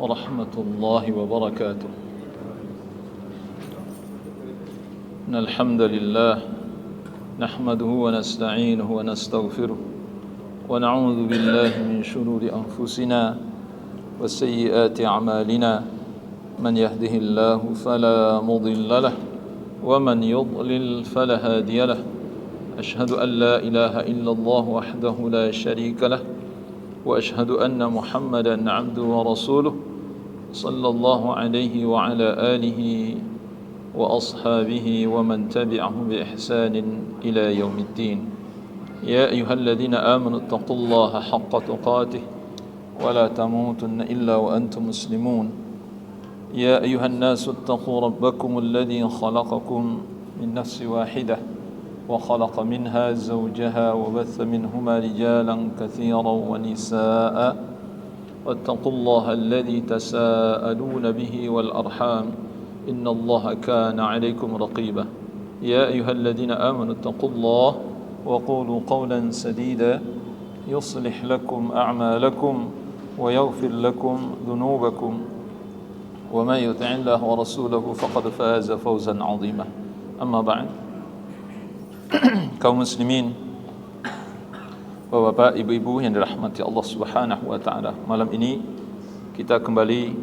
ورحمة الله وبركاته. إن الحمد لله نحمده ونستعينه ونستغفره ونعوذ بالله من شرور أنفسنا وسيئات أعمالنا من يهده الله فلا مضل له ومن يضلل فلا هادي له أشهد أن لا إله إلا الله وحده لا شريك له وأشهد أن محمدا عبده ورسوله صلى الله عليه وعلى آله وأصحابه ومن تبعه بإحسان إلى يوم الدين. يا أيها الذين آمنوا اتقوا الله حق تقاته ولا تموتن إلا وأنتم مسلمون. يا أيها الناس اتقوا ربكم الذي خلقكم من نفس واحدة وخلق منها زوجها وبث منهما رجالا كثيرا ونساء واتقوا الله الذي تساءلون به والأرحام إن الله كان عليكم رقيبا. يا أيها الذين آمنوا اتقوا الله وقولوا قولا سديدا يصلح لكم أعمالكم ويغفر لكم ذنوبكم ومن يطع الله ورسوله فقد فاز فوزا عظيما. أما بعد, kaum muslimin, bapak-bapak, ibu-ibu yang dirahmati Allah Subhanahu wa taala, malam ini kita kembali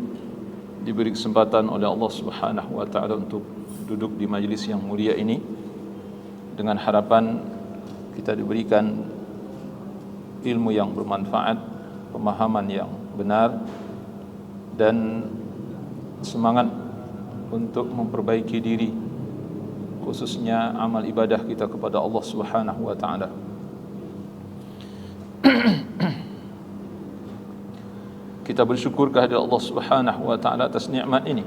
diberi kesempatan oleh Allah Subhanahu wa taala untuk duduk di majlis yang mulia ini dengan harapan kita diberikan ilmu yang bermanfaat, pemahaman yang benar, dan semangat untuk memperbaiki diri, khususnya amal ibadah kita kepada Allah Subhanahu wa taala. Kita bersyukur kehadirat Allah Subhanahu wa taala atas nikmat ini.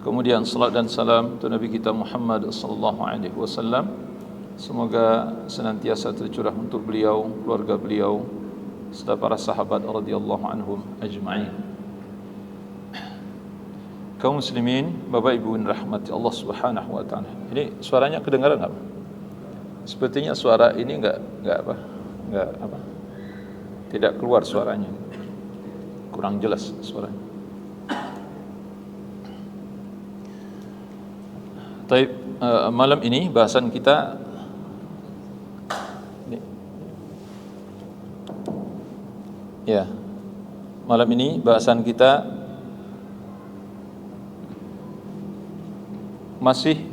Kemudian salat dan salam untuk Nabi kita Muhammad sallallahu alaihi wasallam, semoga senantiasa tercurah untuk beliau, keluarga beliau, serta para sahabat radhiyallahu anhum ajma'in. Kaum muslimin, Bapak Ibu yang rahmati Allah Subhanahu wa taala. Ini suaranya kedengaran enggak? Sepertinya suara ini enggak tidak keluar suaranya. Kurang jelas suaranya. Baik, malam ini bahasan kita malam ini bahasan kita masih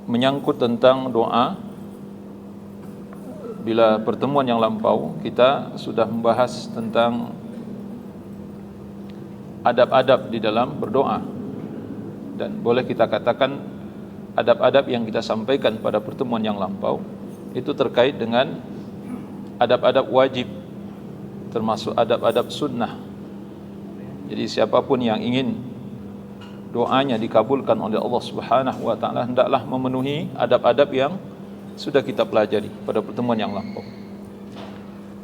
menyangkut tentang doa. Bila pertemuan yang lampau kita sudah membahas tentang adab-adab di dalam berdoa, dan boleh kita katakan adab-adab yang kita sampaikan pada pertemuan yang lampau itu terkait dengan adab-adab wajib, termasuk adab-adab sunnah. Jadi siapapun yang ingin doanya dikabulkan oleh Allah Subhanahu wa taala hendaklah memenuhi adab-adab yang sudah kita pelajari pada pertemuan yang lampau.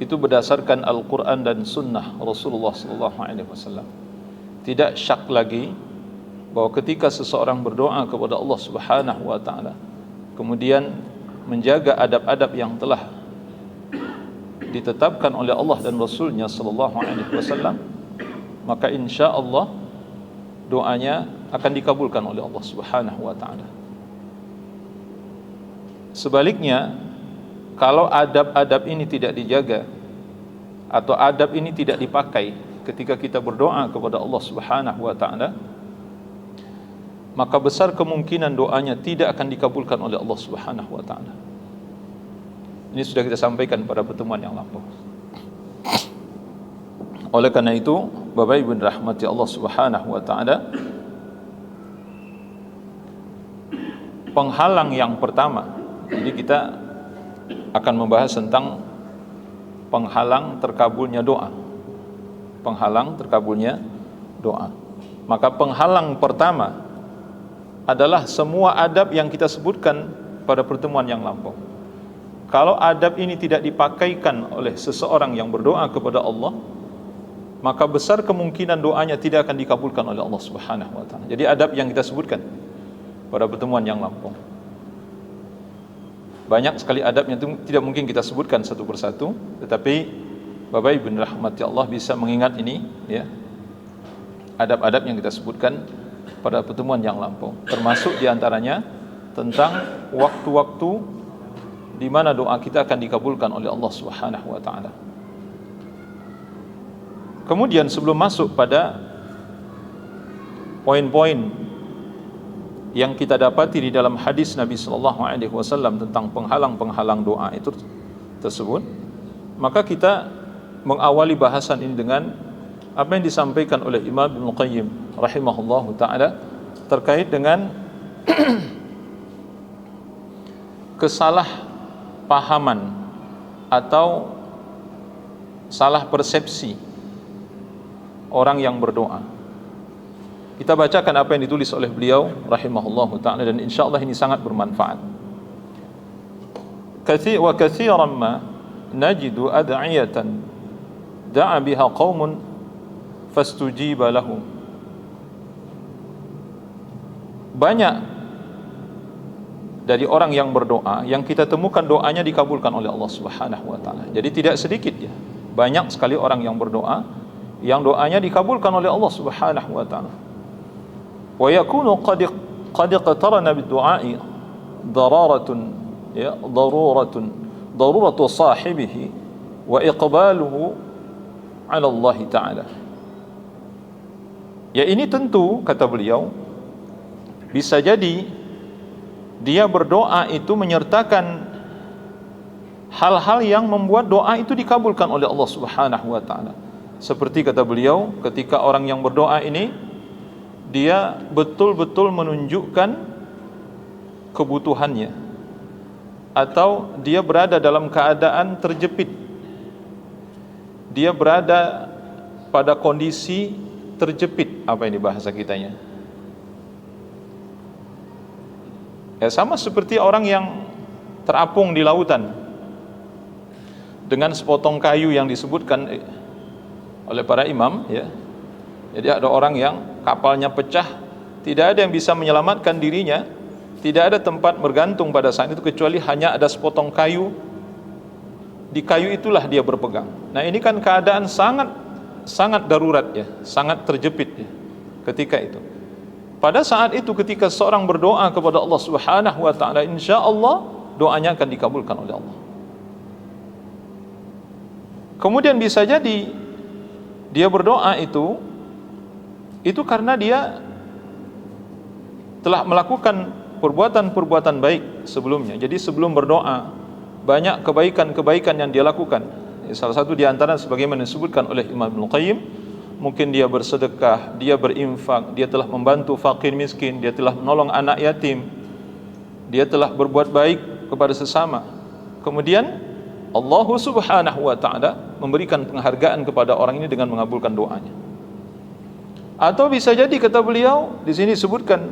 Itu berdasarkan Al-Quran dan Sunnah Rasulullah sallallahu alaihi wasallam. Tidak syak lagi bahwa ketika seseorang berdoa kepada Allah Subhanahu wa taala kemudian menjaga adab-adab yang telah ditetapkan oleh Allah dan Rasulnya sallallahu alaihi wasallam, maka insya-Allah doanya akan dikabulkan oleh Allah Subhanahu wa taala. Sebaliknya, kalau adab-adab ini tidak dijaga atau adab ini tidak dipakai ketika kita berdoa kepada Allah Subhanahu wa taala, maka besar kemungkinan doanya tidak akan dikabulkan oleh Allah Subhanahu wa taala. Ini sudah kita sampaikan pada pertemuan yang lampau. Oleh karena itu, Bapak Ibu rahmati Allah Subhanahu wa taala, penghalang yang pertama, jadi kita akan membahas tentang penghalang terkabulnya doa. Penghalang terkabulnya doa. Maka penghalang pertama adalah semua adab yang kita sebutkan pada pertemuan yang lampau. Kalau adab ini tidak dipakaikan oleh seseorang yang berdoa kepada Allah, maka besar kemungkinan doanya tidak akan dikabulkan oleh Allah Subhanahu wa taala. Jadi adab yang kita sebutkan pada pertemuan yang lampau, banyak sekali adabnya, itu tidak mungkin kita sebutkan satu persatu, tetapi Bapak Ibu rahmati Allah bisa mengingat ini, ya. adab-adab yang kita sebutkan pada pertemuan yang lampau. Termasuk diantaranya tentang waktu-waktu di mana doa kita akan dikabulkan oleh Allah Subhanahu wa taala. Kemudian sebelum masuk pada poin-poin yang kita dapati di dalam hadis Nabi sallallahu alaihi wasallam tentang penghalang-penghalang doa itu tersebut, maka kita mengawali bahasan ini dengan apa yang disampaikan oleh Imam Ibnu Qayyim rahimahullahu taala terkait dengan kesalahpahaman atau salah persepsi orang yang berdoa. Kita bacakan apa yang ditulis oleh beliau rahimahullahu taala dan insyaallah ini sangat bermanfaat. Katsiran ma najidu ad'iyatan da'a biha qaumun fastujiba lahum. Banyak dari orang yang berdoa yang kita temukan doanya dikabulkan oleh Allah Subhanahu wa taala. Jadi tidak sedikit ya, banyak sekali orang yang berdoa yang doanya dikabulkan oleh Allah Subhanahu wa taala. Wa yakunu qad qatarana bid-du'a'i dararatun ya daruratu sahibihi wa iqbaluhu 'ala Allah taala. Ya ini tentu, kata beliau, bisa jadi dia berdoa itu menyertakan hal-hal yang membuat doa itu dikabulkan oleh Allah Subhanahu wa taala. Seperti kata beliau, ketika orang yang berdoa ini dia betul-betul menunjukkan kebutuhannya atau dia berada dalam keadaan terjepit. Dia berada pada kondisi terjepit, apa ini bahasa kitanya? Ya sama seperti orang yang terapung di lautan dengan sepotong kayu yang disebutkan oleh para imam ya. Jadi ada orang yang kapalnya pecah, tidak ada yang bisa menyelamatkan dirinya, tidak ada tempat bergantung pada saat itu kecuali hanya ada sepotong kayu. Di kayu itulah dia berpegang. Nah, ini kan keadaan sangat darurat ya, sangat terjepit ya ketika itu. Pada saat itu ketika seorang berdoa kepada Allah Subhanahu wa taala, insyaallah doanya akan dikabulkan oleh Allah. Kemudian bisa jadi dia berdoa itu karena dia telah melakukan perbuatan-perbuatan baik sebelumnya. Jadi sebelum berdoa banyak kebaikan-kebaikan yang dia lakukan. Salah satu di antara sebagaimana disebutkan oleh Imam Ibnu Qayyim, mungkin dia bersedekah, dia berinfak, dia telah membantu fakir miskin, dia telah menolong anak yatim, dia telah berbuat baik kepada sesama. Kemudian Allah Subhanahu wa taala memberikan penghargaan kepada orang ini dengan mengabulkan doanya. Atau bisa jadi kata beliau di sini disebutkan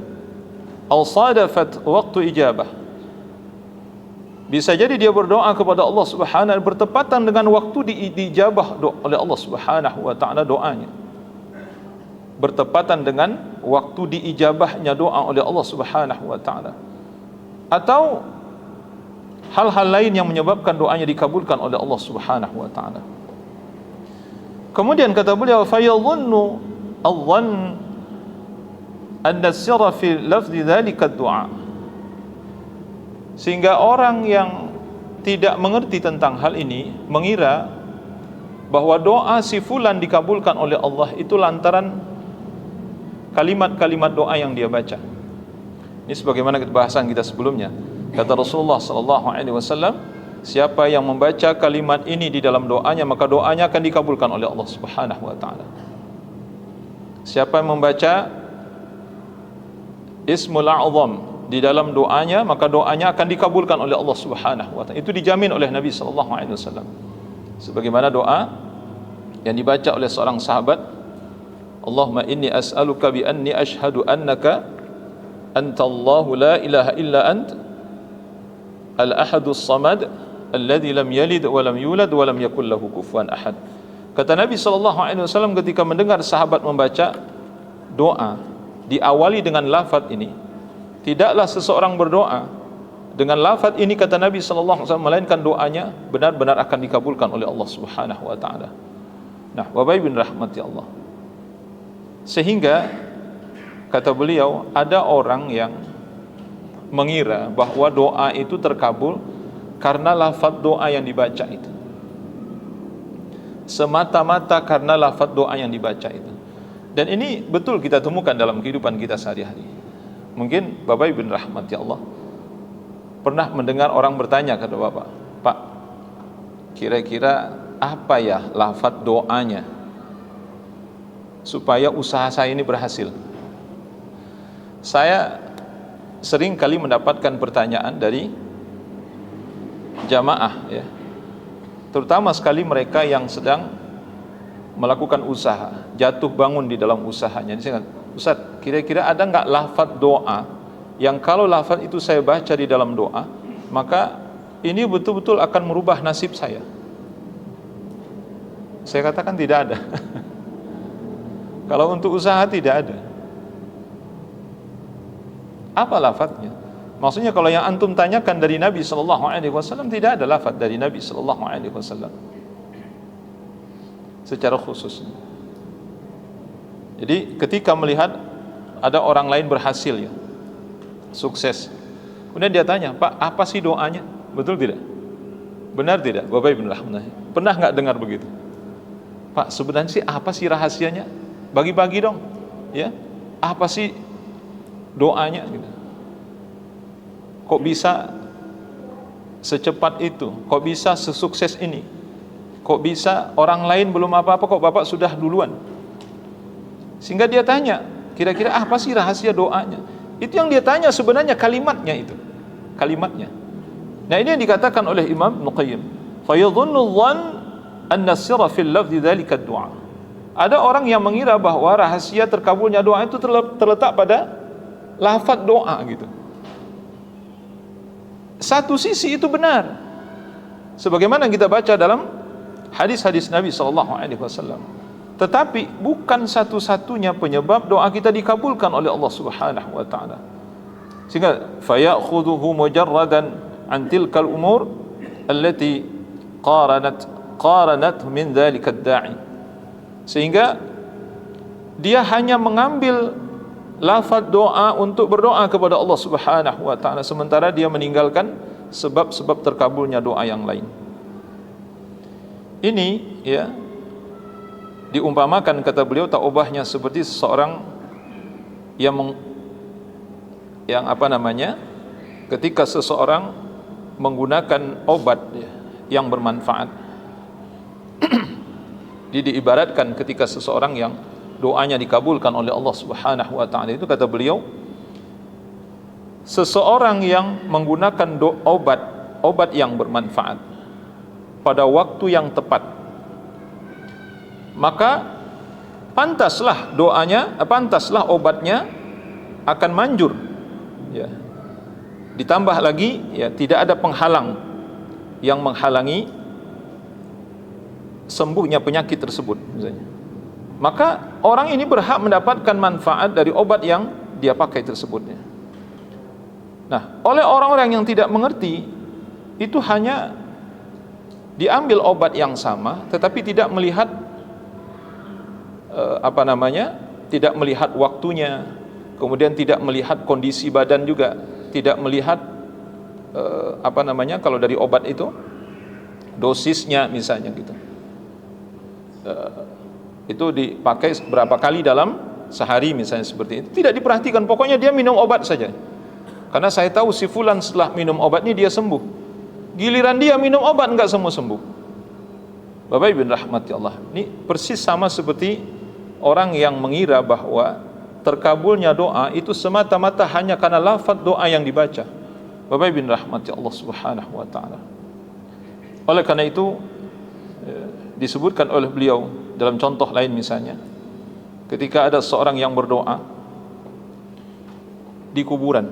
al-sadafat waktu ijabah. Bisa jadi dia berdoa kepada Allah Subhanahu bertepatan dengan waktu diijabah oleh Allah Subhanahu wa taala doanya. Bertepatan dengan waktu diijabahnya doa oleh Allah Subhanahu wa taala. Atau hal-hal lain yang menyebabkan doanya dikabulkan oleh Allah Subhanahu wa taala. Kemudian kata beliau fayadhunnu adh-dhann anna sirra fi lafzi dzalika ad-du'a. Sehingga orang yang tidak mengerti tentang hal ini mengira bahwa doa si fulan dikabulkan oleh Allah itu lantaran kalimat-kalimat doa yang dia baca. Ini sebagaimana bahasan kita sebelumnya. Kata Rasulullah sallallahu alaihi wasallam, siapa yang membaca kalimat ini di dalam doanya maka doanya akan dikabulkan oleh Allah Subhanahu wa taala. Siapa yang membaca Ismul A'zam di dalam doanya maka doanya akan dikabulkan oleh Allah Subhanahu wa taala. Itu dijamin oleh Nabi sallallahu alaihi wasallam. Sebagaimana doa yang dibaca oleh seorang sahabat, Allahumma inni as'aluka bi anni ashhadu annaka antallahu la ilaha illa ant al-ahadus samad alladzi lam yalid wa lam yulad wa lam yakul lahu kufuwan ahad. Kata Nabi sallallahu alaihi wasallam ketika mendengar sahabat membaca doa diawali dengan lafaz ini, tidaklah seseorang berdoa dengan lafaz ini kata Nabi sallallahu alaihi wasallam melainkan doanya benar-benar akan dikabulkan oleh Allah Subhanahu wa taala. Nah, wa bin rahmati Allah. Sehingga kata beliau, ada orang yang mengira bahwa doa itu terkabul karena lafaz doa yang dibaca itu, semata-mata karena lafaz doa yang dibaca itu. Dan ini betul kita temukan dalam kehidupan kita sehari-hari. Mungkin Bapak Ibu rahmati Allah pernah mendengar orang bertanya kepada Bapak, Pak, kira-kira apa ya lafaz doanya supaya usaha saya ini berhasil? Saya sering kali mendapatkan pertanyaan dari jamaah, ya, terutama sekali mereka yang sedang melakukan usaha, jatuh bangun di dalam usahanya. Ustaz, kira-kira ada nggak lafaz doa yang kalau lafaz itu saya baca di dalam doa, maka ini betul-betul akan merubah nasib saya? Saya katakan tidak ada. Kalau untuk usaha tidak ada. Apa lafaznya? Maksudnya kalau yang antum tanyakan dari Nabi SAW, tidak ada lafaz dari Nabi SAW secara khusus. Jadi ketika melihat ada orang lain berhasil, ya, sukses, kemudian dia tanya, Pak, apa sih doanya? Betul tidak? Benar tidak? Bapak Ibu rahimahullah, pernah nggak dengar begitu? Pak, sebenarnya sih apa sih rahasianya? Bagi-bagi dong, ya. Apa sih doanya gitu? Kok bisa secepat itu? Kok bisa sesukses ini? Kok bisa orang lain belum apa-apa kok Bapak sudah duluan? Sehingga dia tanya, kira-kira apa sih rahasia doanya? Itu yang dia tanya sebenarnya, kalimatnya itu. Kalimatnya. Nah, ini yang dikatakan oleh Imam Ibnu Qayyim. Fa yadhunnu dhann anna sirra fil lafzi dzalika ad-du'a. Ada orang yang mengira bahwa rahasia terkabulnya doa itu terletak pada lafaz doa gitu. Satu sisi itu benar, sebagaimana kita baca dalam hadis-hadis Nabi SAW. Tetapi bukan satu-satunya penyebab doa kita dikabulkan oleh Allah Subhanahu wa taala. Sehingga fayakhudhuhu mujarradan an tilkal umur allati qaranat min dzalika ad-da'i. Sehingga dia hanya mengambil lafaz doa untuk berdoa kepada Allah Subhanahu wa taala, sementara dia meninggalkan sebab-sebab terkabulnya doa yang lain. Ini, ya, diumpamakan kata beliau taubahnya seperti seseorang yang ketika seseorang menggunakan obat, ya, yang bermanfaat. Diibaratkan ketika seseorang yang doanya dikabulkan oleh Allah Subhanahu wa taala, itu kata beliau, seseorang yang menggunakan obat yang bermanfaat pada waktu yang tepat, maka pantaslah obatnya akan manjur, ya. Ditambah lagi, ya, tidak ada penghalang yang menghalangi sembuhnya penyakit tersebut misalnya. Maka orang ini berhak mendapatkan manfaat dari obat yang dia pakai tersebutnya. Nah, oleh orang-orang yang tidak mengerti, itu hanya diambil obat yang sama, tetapi tidak melihat tidak melihat waktunya, kemudian tidak melihat kondisi badan juga, tidak melihat kalau dari obat itu dosisnya misalnya gitu. Itu dipakai berapa kali dalam sehari misalnya, seperti itu tidak diperhatikan, pokoknya dia minum obat saja, karena saya tahu si fulan setelah minum obat ini dia sembuh. Giliran dia minum obat enggak sembuh. Bapak Ibu rahmati Allah, ini persis sama seperti orang yang mengira bahwa terkabulnya doa itu semata-mata hanya karena lafaz doa yang dibaca. Bapak Ibu rahmati Allah Subhanahu wa taala. Oleh karena itu disebutkan oleh beliau dalam contoh lain, misalnya ketika ada seorang yang berdoa di kuburan.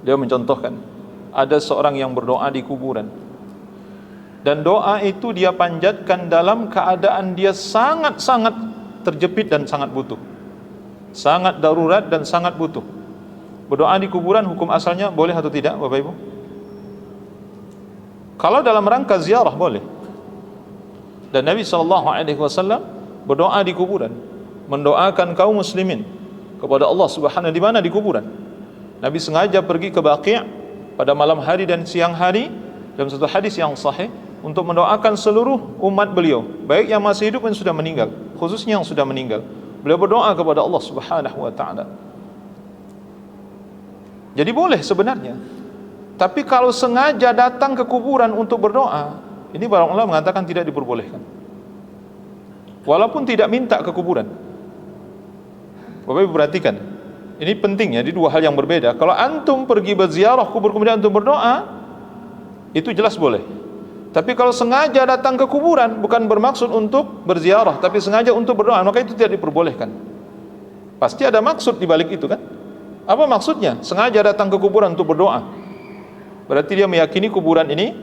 Dia mencontohkan ada seorang yang berdoa di kuburan, dan doa itu dia panjatkan dalam keadaan dia sangat-sangat terjepit dan sangat butuh, sangat darurat dan sangat butuh. Berdoa di kuburan hukum asalnya boleh atau tidak, Bapak Ibu? Kalau dalam rangka ziarah boleh. Dan Nabi SAW berdoa di kuburan. mendoakan kaum muslimin kepada Allah Subhanahu di mana? Di kuburan. Nabi sengaja pergi ke Baqi' pada malam hari dan siang hari dalam satu hadis yang sahih untuk mendoakan seluruh umat beliau, baik yang masih hidup dan sudah meninggal, khususnya yang sudah meninggal. Beliau berdoa kepada Allah Subhanahu wa taala. Jadi boleh sebenarnya. Tapi kalau sengaja datang ke kuburan untuk berdoa, ini para ulama mengatakan tidak diperbolehkan. Walaupun tidak minta ke kuburan. Bapak Ibu perhatikan, ini pentingnya, di dua hal yang berbeda. Kalau antum pergi berziarah kubur kemudian antum berdoa, itu jelas boleh. Tapi kalau sengaja datang ke kuburan, bukan bermaksud untuk berziarah, tapi sengaja untuk berdoa, maka itu tidak diperbolehkan. Pasti ada maksud di balik itu kan? Apa maksudnya? Sengaja datang ke kuburan untuk berdoa. Berarti dia meyakini kuburan ini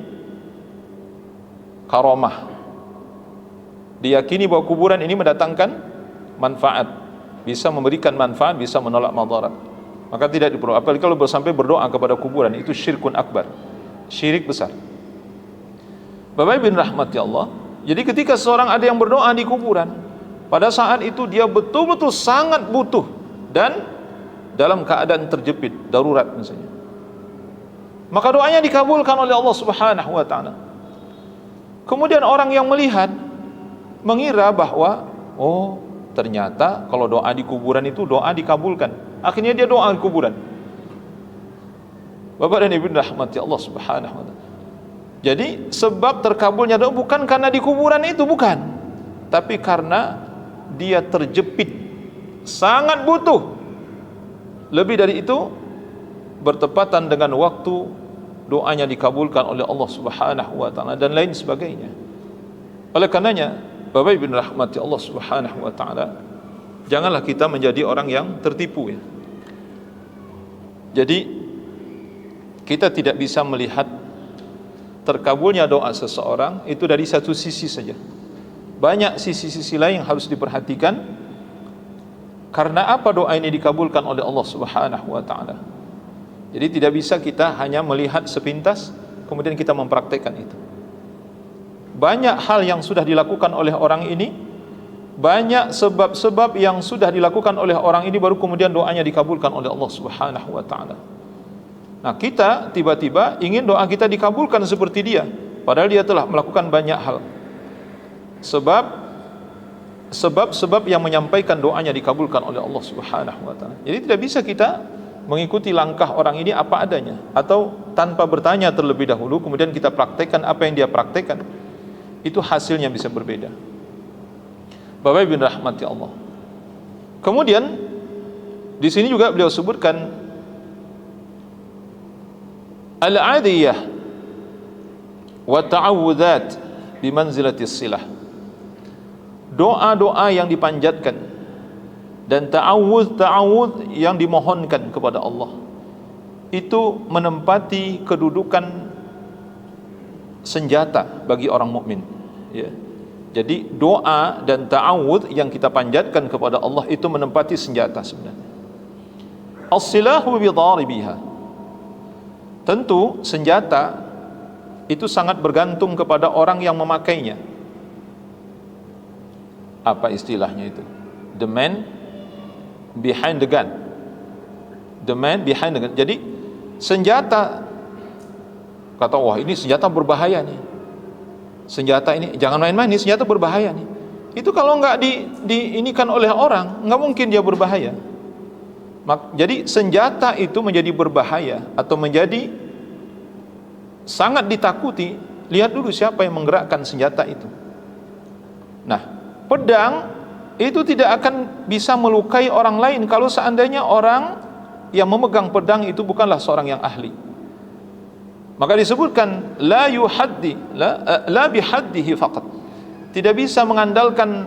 karamah. Diyakini bahwa kuburan ini mendatangkan manfaat, bisa memberikan manfaat, bisa menolak madarat. Maka tidak diperlu. Apalagi kalau sampai berdoa kepada kuburan, itu syirkun akbar, syirik besar. Bapak Ibu rahmati Allah. Jadi ketika seorang ada yang berdoa di kuburan, pada saat itu dia betul-betul sangat butuh dan dalam keadaan terjepit, darurat misalnya, maka doanya dikabulkan oleh Allah Subhanahu wa taala. Kemudian orang yang melihat mengira bahwa oh, ternyata kalau doa di kuburan itu doa dikabulkan. Akhirnya dia doa di kuburan. Bapak dan Ibu rahmati Allah Subhanahu wa taala. Jadi sebab terkabulnya doa bukan karena di kuburan itu, bukan, tapi karena dia terjepit, sangat butuh. Lebih dari itu, bertepatan dengan waktu doanya dikabulkan oleh Allah Subhanahu wa taala dan lain sebagainya. Oleh karenanya, Bapak Ibu rahmati Allah Subhanahu wa taala, janganlah kita menjadi orang yang tertipu ya. Jadi kita tidak bisa melihat terkabulnya doa seseorang itu dari satu sisi saja. Banyak sisi-sisi lain yang harus diperhatikan. Karena apa doa ini dikabulkan oleh Allah Subhanahu wa taala? Jadi tidak bisa kita hanya melihat sepintas kemudian kita mempraktekkan itu. Banyak hal yang sudah dilakukan oleh orang ini, banyak sebab-sebab yang sudah dilakukan oleh orang ini, baru kemudian doanya dikabulkan oleh Allah Subhanahu wa taala. Nah, kita tiba-tiba ingin doa kita dikabulkan seperti dia, padahal dia telah melakukan banyak hal. Sebab yang menyampaikan doanya dikabulkan oleh Allah Subhanahu wa taala. Jadi tidak bisa kita mengikuti langkah orang ini apa adanya, atau tanpa bertanya terlebih dahulu kemudian kita praktekkan apa yang dia praktekkan. Itu hasilnya bisa berbeda. Bapak Ibu rahmati Allah. Kemudian di sini juga beliau sebutkan al-adiyah wa ta'awudzat bimanzilatis silah. Doa-doa yang dipanjatkan dan ta'awudz yang dimohonkan kepada Allah itu menempati kedudukan senjata bagi orang mukmin ya. Jadi doa dan ta'awudz yang kita panjatkan kepada Allah itu menempati senjata sebenarnya. As-silahu bidharibiha. Tentu senjata itu sangat bergantung kepada orang yang memakainya. Apa istilahnya itu? The man behind the gun. The man behind the gun. Jadi senjata, kata wah ini senjata berbahaya nih. Senjata ini jangan main-main, ini senjata berbahaya nih. Itu kalau nggak diinikan oleh orang, nggak mungkin dia berbahaya. Jadi senjata itu menjadi berbahaya atau menjadi sangat ditakuti. Lihat dulu siapa yang menggerakkan senjata itu. Nah, pedang itu tidak akan bisa melukai orang lain kalau seandainya orang yang memegang pedang itu bukanlah seorang yang ahli. Maka disebutkan la bihaddihi faqat. Tidak bisa mengandalkan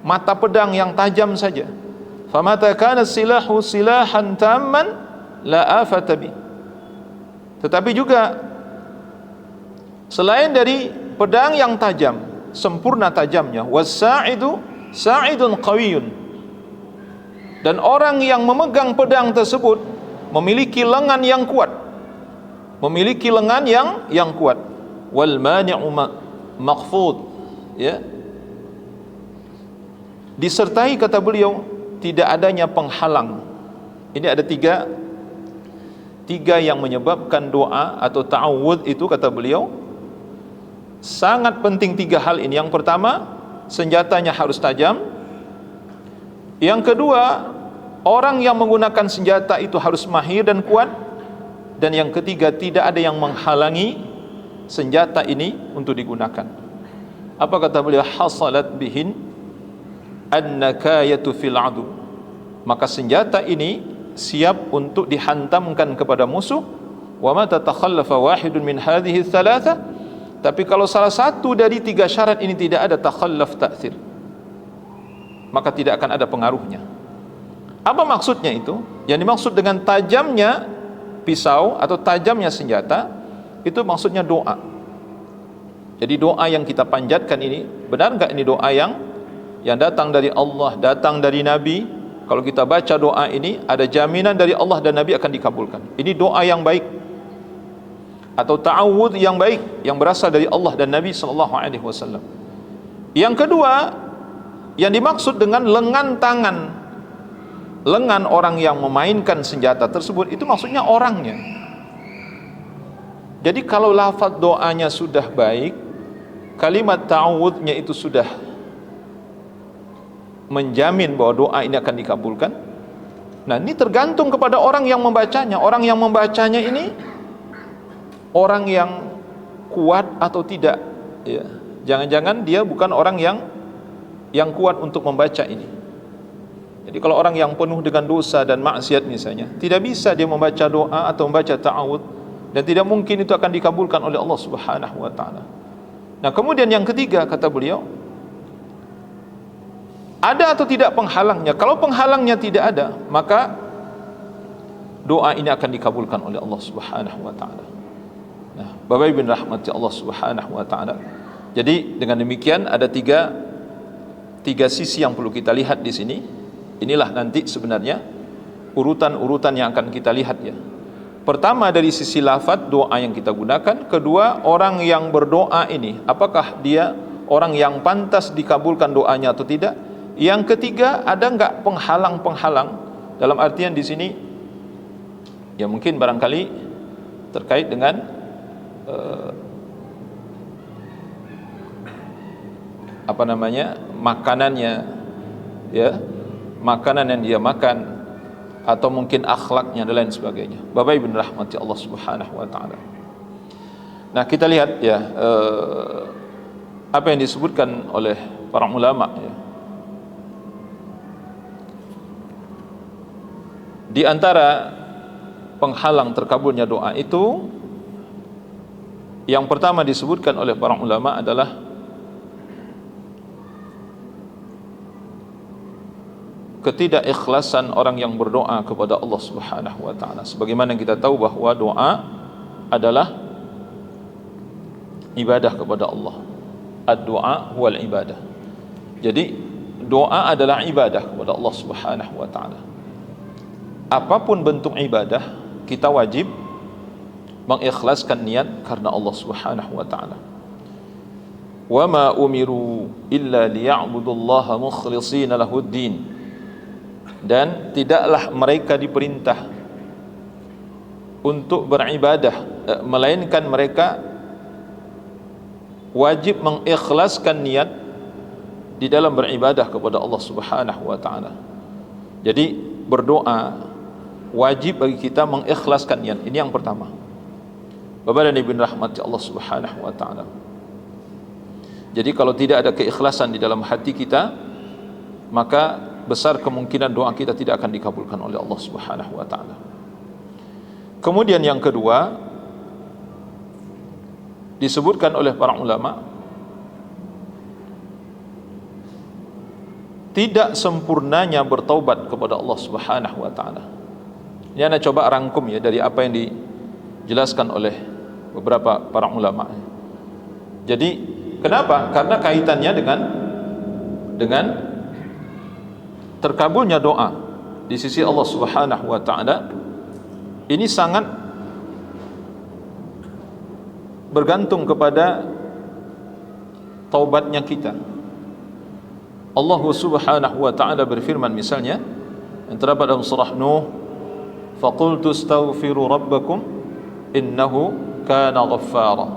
mata pedang yang tajam saja. Famata kana silahu silahan tamman la afata bi. Tetapi juga selain dari pedang yang tajam, sempurna tajamnya, wasa'idu sa'idun qawiyun. Dan orang yang memegang pedang tersebut memiliki lengan yang kuat. Memiliki lengan yang kuat. Wal mani'u maqfud, ya. disertai, kata beliau, tidak adanya penghalang. Ini ada tiga yang menyebabkan doa atau ta'awudz itu, kata beliau, sangat penting. Tiga hal ini. Yang pertama, senjatanya harus tajam. Yang kedua, orang yang menggunakan senjata itu harus mahir dan kuat. Dan yang ketiga, tidak ada yang menghalangi senjata ini untuk digunakan. Apa kata beliau? Hasalat bihin an-nakayatu fil adu. Maka senjata ini siap untuk dihantamkan kepada musuh. Wa ma tatakhallafa wahidun min hadhihi thalatha. Tapi kalau salah satu dari tiga syarat ini tidak ada, takhallaf ta'thir, maka tidak akan ada pengaruhnya. Apa maksudnya itu? Yang dimaksud dengan tajamnya pisau atau tajamnya senjata, itu maksudnya doa. Jadi doa yang kita panjatkan ini, benar enggak ini doa yang datang dari Allah, datang dari Nabi? Kalau kita baca doa ini, ada jaminan dari Allah dan Nabi akan dikabulkan. Ini doa yang baik atau ta'awudz yang baik yang berasal dari Allah dan Nabi sallallahu alaihi wasallam. Yang kedua, yang dimaksud dengan lengan tangan, lengan orang yang memainkan senjata tersebut, itu maksudnya orangnya. Jadi kalau lafaz doanya sudah baik, kalimat ta'awudznya itu sudah menjamin bahwa doa ini akan dikabulkan. Nah, ini tergantung kepada orang yang membacanya. Orang yang membacanya ini orang yang kuat atau tidak, ya. Jangan-jangan dia bukan orang yang kuat untuk membaca ini. Jadi kalau orang yang penuh dengan dosa dan maksiat misalnya, tidak bisa dia membaca doa atau membaca ta'awudz, dan tidak mungkin itu akan dikabulkan oleh Allah Subhanahu wa taala. Nah, kemudian yang ketiga, kata beliau, ada atau tidak penghalangnya? Kalau penghalangnya tidak ada, maka doa ini akan dikabulkan oleh Allah Subhanahu wa taala. Nah, Bapak Ibu rahmati Allah Subhanahu wa taala. Jadi dengan demikian ada tiga sisi yang perlu kita lihat di sini. Inilah nanti sebenarnya urutan-urutan yang akan kita lihat, ya. Pertama, dari sisi lafaz doa yang kita gunakan. Kedua, orang yang berdoa ini, apakah dia orang yang pantas dikabulkan doanya atau tidak? Yang ketiga, ada enggak penghalang-penghalang? Dalam artian di sini, ya mungkin barangkali terkait dengan makanannya, ya, makanan yang dia makan, atau mungkin akhlaknya dan lain sebagainya. Bapak Ibu rahmati Allah Subhanahu wa taala. Nah, kita lihat, ya, apa yang disebutkan oleh para ulama, ya. Di antara penghalang terkabulnya doa itu, yang pertama disebutkan oleh para ulama adalah ketidakikhlasan orang yang berdoa kepada Allah Subhanahu wa taala. Sebagaimana kita tahu bahwa doa adalah ibadah kepada Allah. Ad-du'a huwal ibadah. Jadi doa adalah ibadah kepada Allah Subhanahu wa taala. Apapun bentuk ibadah, kita wajib mengikhlaskan niat karena Allah Subhanahu wa taala. Wa ma umiru illa liya'budullaha mukhlishina lahuddin. Dan tidaklah mereka diperintah untuk beribadah, melainkan mereka wajib mengikhlaskan niat di dalam beribadah kepada Allah Subhanahu wa taala. Jadi berdoa wajib bagi kita mengikhlaskan niat. Ini yang pertama. Bapak dan Ibu rahmati Allah Subhanahu wa taala. Jadi kalau tidak ada keikhlasan di dalam hati kita, maka besar kemungkinan doa kita tidak akan dikabulkan oleh Allah Subhanahu wa taala. Kemudian yang kedua, disebutkan oleh para ulama, tidak sempurnanya bertaubat kepada Allah Subhanahu wa taala. Ini Anda coba rangkum, ya, dari apa yang dijelaskan oleh beberapa para ulama. Jadi kenapa? Karena kaitannya dengan terkabulnya doa di sisi Allah Subhanahu wa taala. Ini sangat bergantung kepada taubatnya kita. Allah Subhanahu wa taala berfirman misalnya yang terdapat dalam surah Nuh, faqultu astaghfiru rabbakum innahu kana ghaffara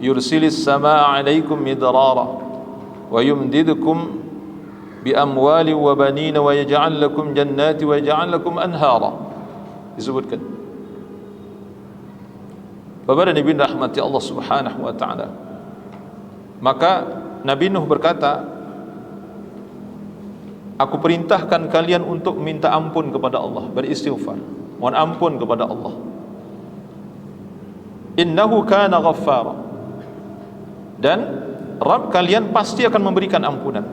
yursilis samaa 'alaikum midrara wa yumdidukum bi amwali wa banina wa yaj'al lakum jannati wa yaj'al lakum anhara. Disebutkan. Bapak dan Ibu rahmati Allah Subhanahu wa taala. Maka Nabi Nuh berkata, aku perintahkan kalian untuk minta ampun kepada Allah, beristighfar, mohon ampun kepada Allah. Innahu kana ghaffara. Dan Rabb kalian pasti akan memberikan ampunan.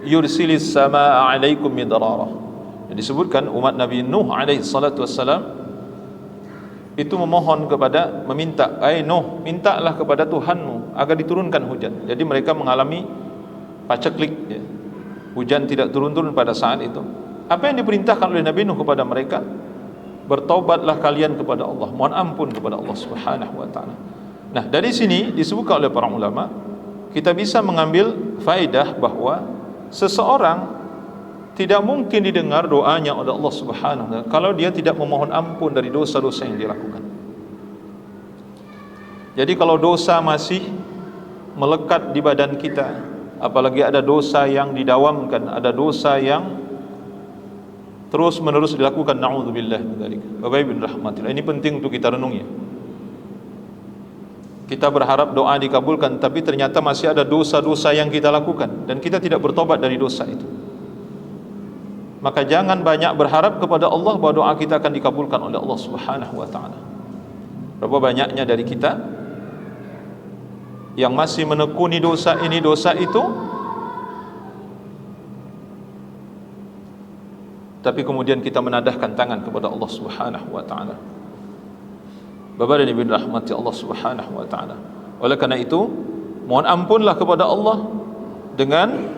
Yursilis samaa 'alaikum midrara. Disebutkan umat Nabi Nuh alaihi salatu wassalam itu memohon kepada, meminta, Nuh, mintalah kepada Tuhanmu agar diturunkan hujan. Jadi mereka mengalami paceklik, ya. Hujan tidak turun-turun pada saat itu. Apa yang diperintahkan oleh Nabi Nuh kepada mereka? Bertaubatlah kalian kepada Allah, mohon ampun kepada Allah Subhanahu wa taala. Nah, dari sini disebutkan oleh para ulama, kita bisa mengambil faedah bahwa seseorang tidak mungkin didengar doanya oleh Allah Subhanahu wa taala kalau dia tidak memohon ampun dari dosa-dosa yang dia lakukan. Jadi kalau dosa masih melekat di badan kita, apalagi ada dosa yang didawamkan, ada dosa yang terus menerus dilakukan, na'udzubillah min dzalik. Bapak Ibu rahmatillah, ini penting untuk kita renungi. Kita berharap doa dikabulkan, tapi ternyata masih ada dosa-dosa yang kita lakukan dan kita tidak bertobat dari dosa itu. Maka jangan banyak berharap kepada Allah bahwa doa kita akan dikabulkan oleh Allah Subhanahu wa taala. Berapa banyaknya dari kita yang masih menekuni dosa ini, dosa itu, tapi kemudian kita menadahkan tangan kepada Allah Subhanahu wa taala. Bapak dan Ibu rahmati Allah Subhanahu wa taala. Oleh karena itu, mohon ampunlah kepada Allah dengan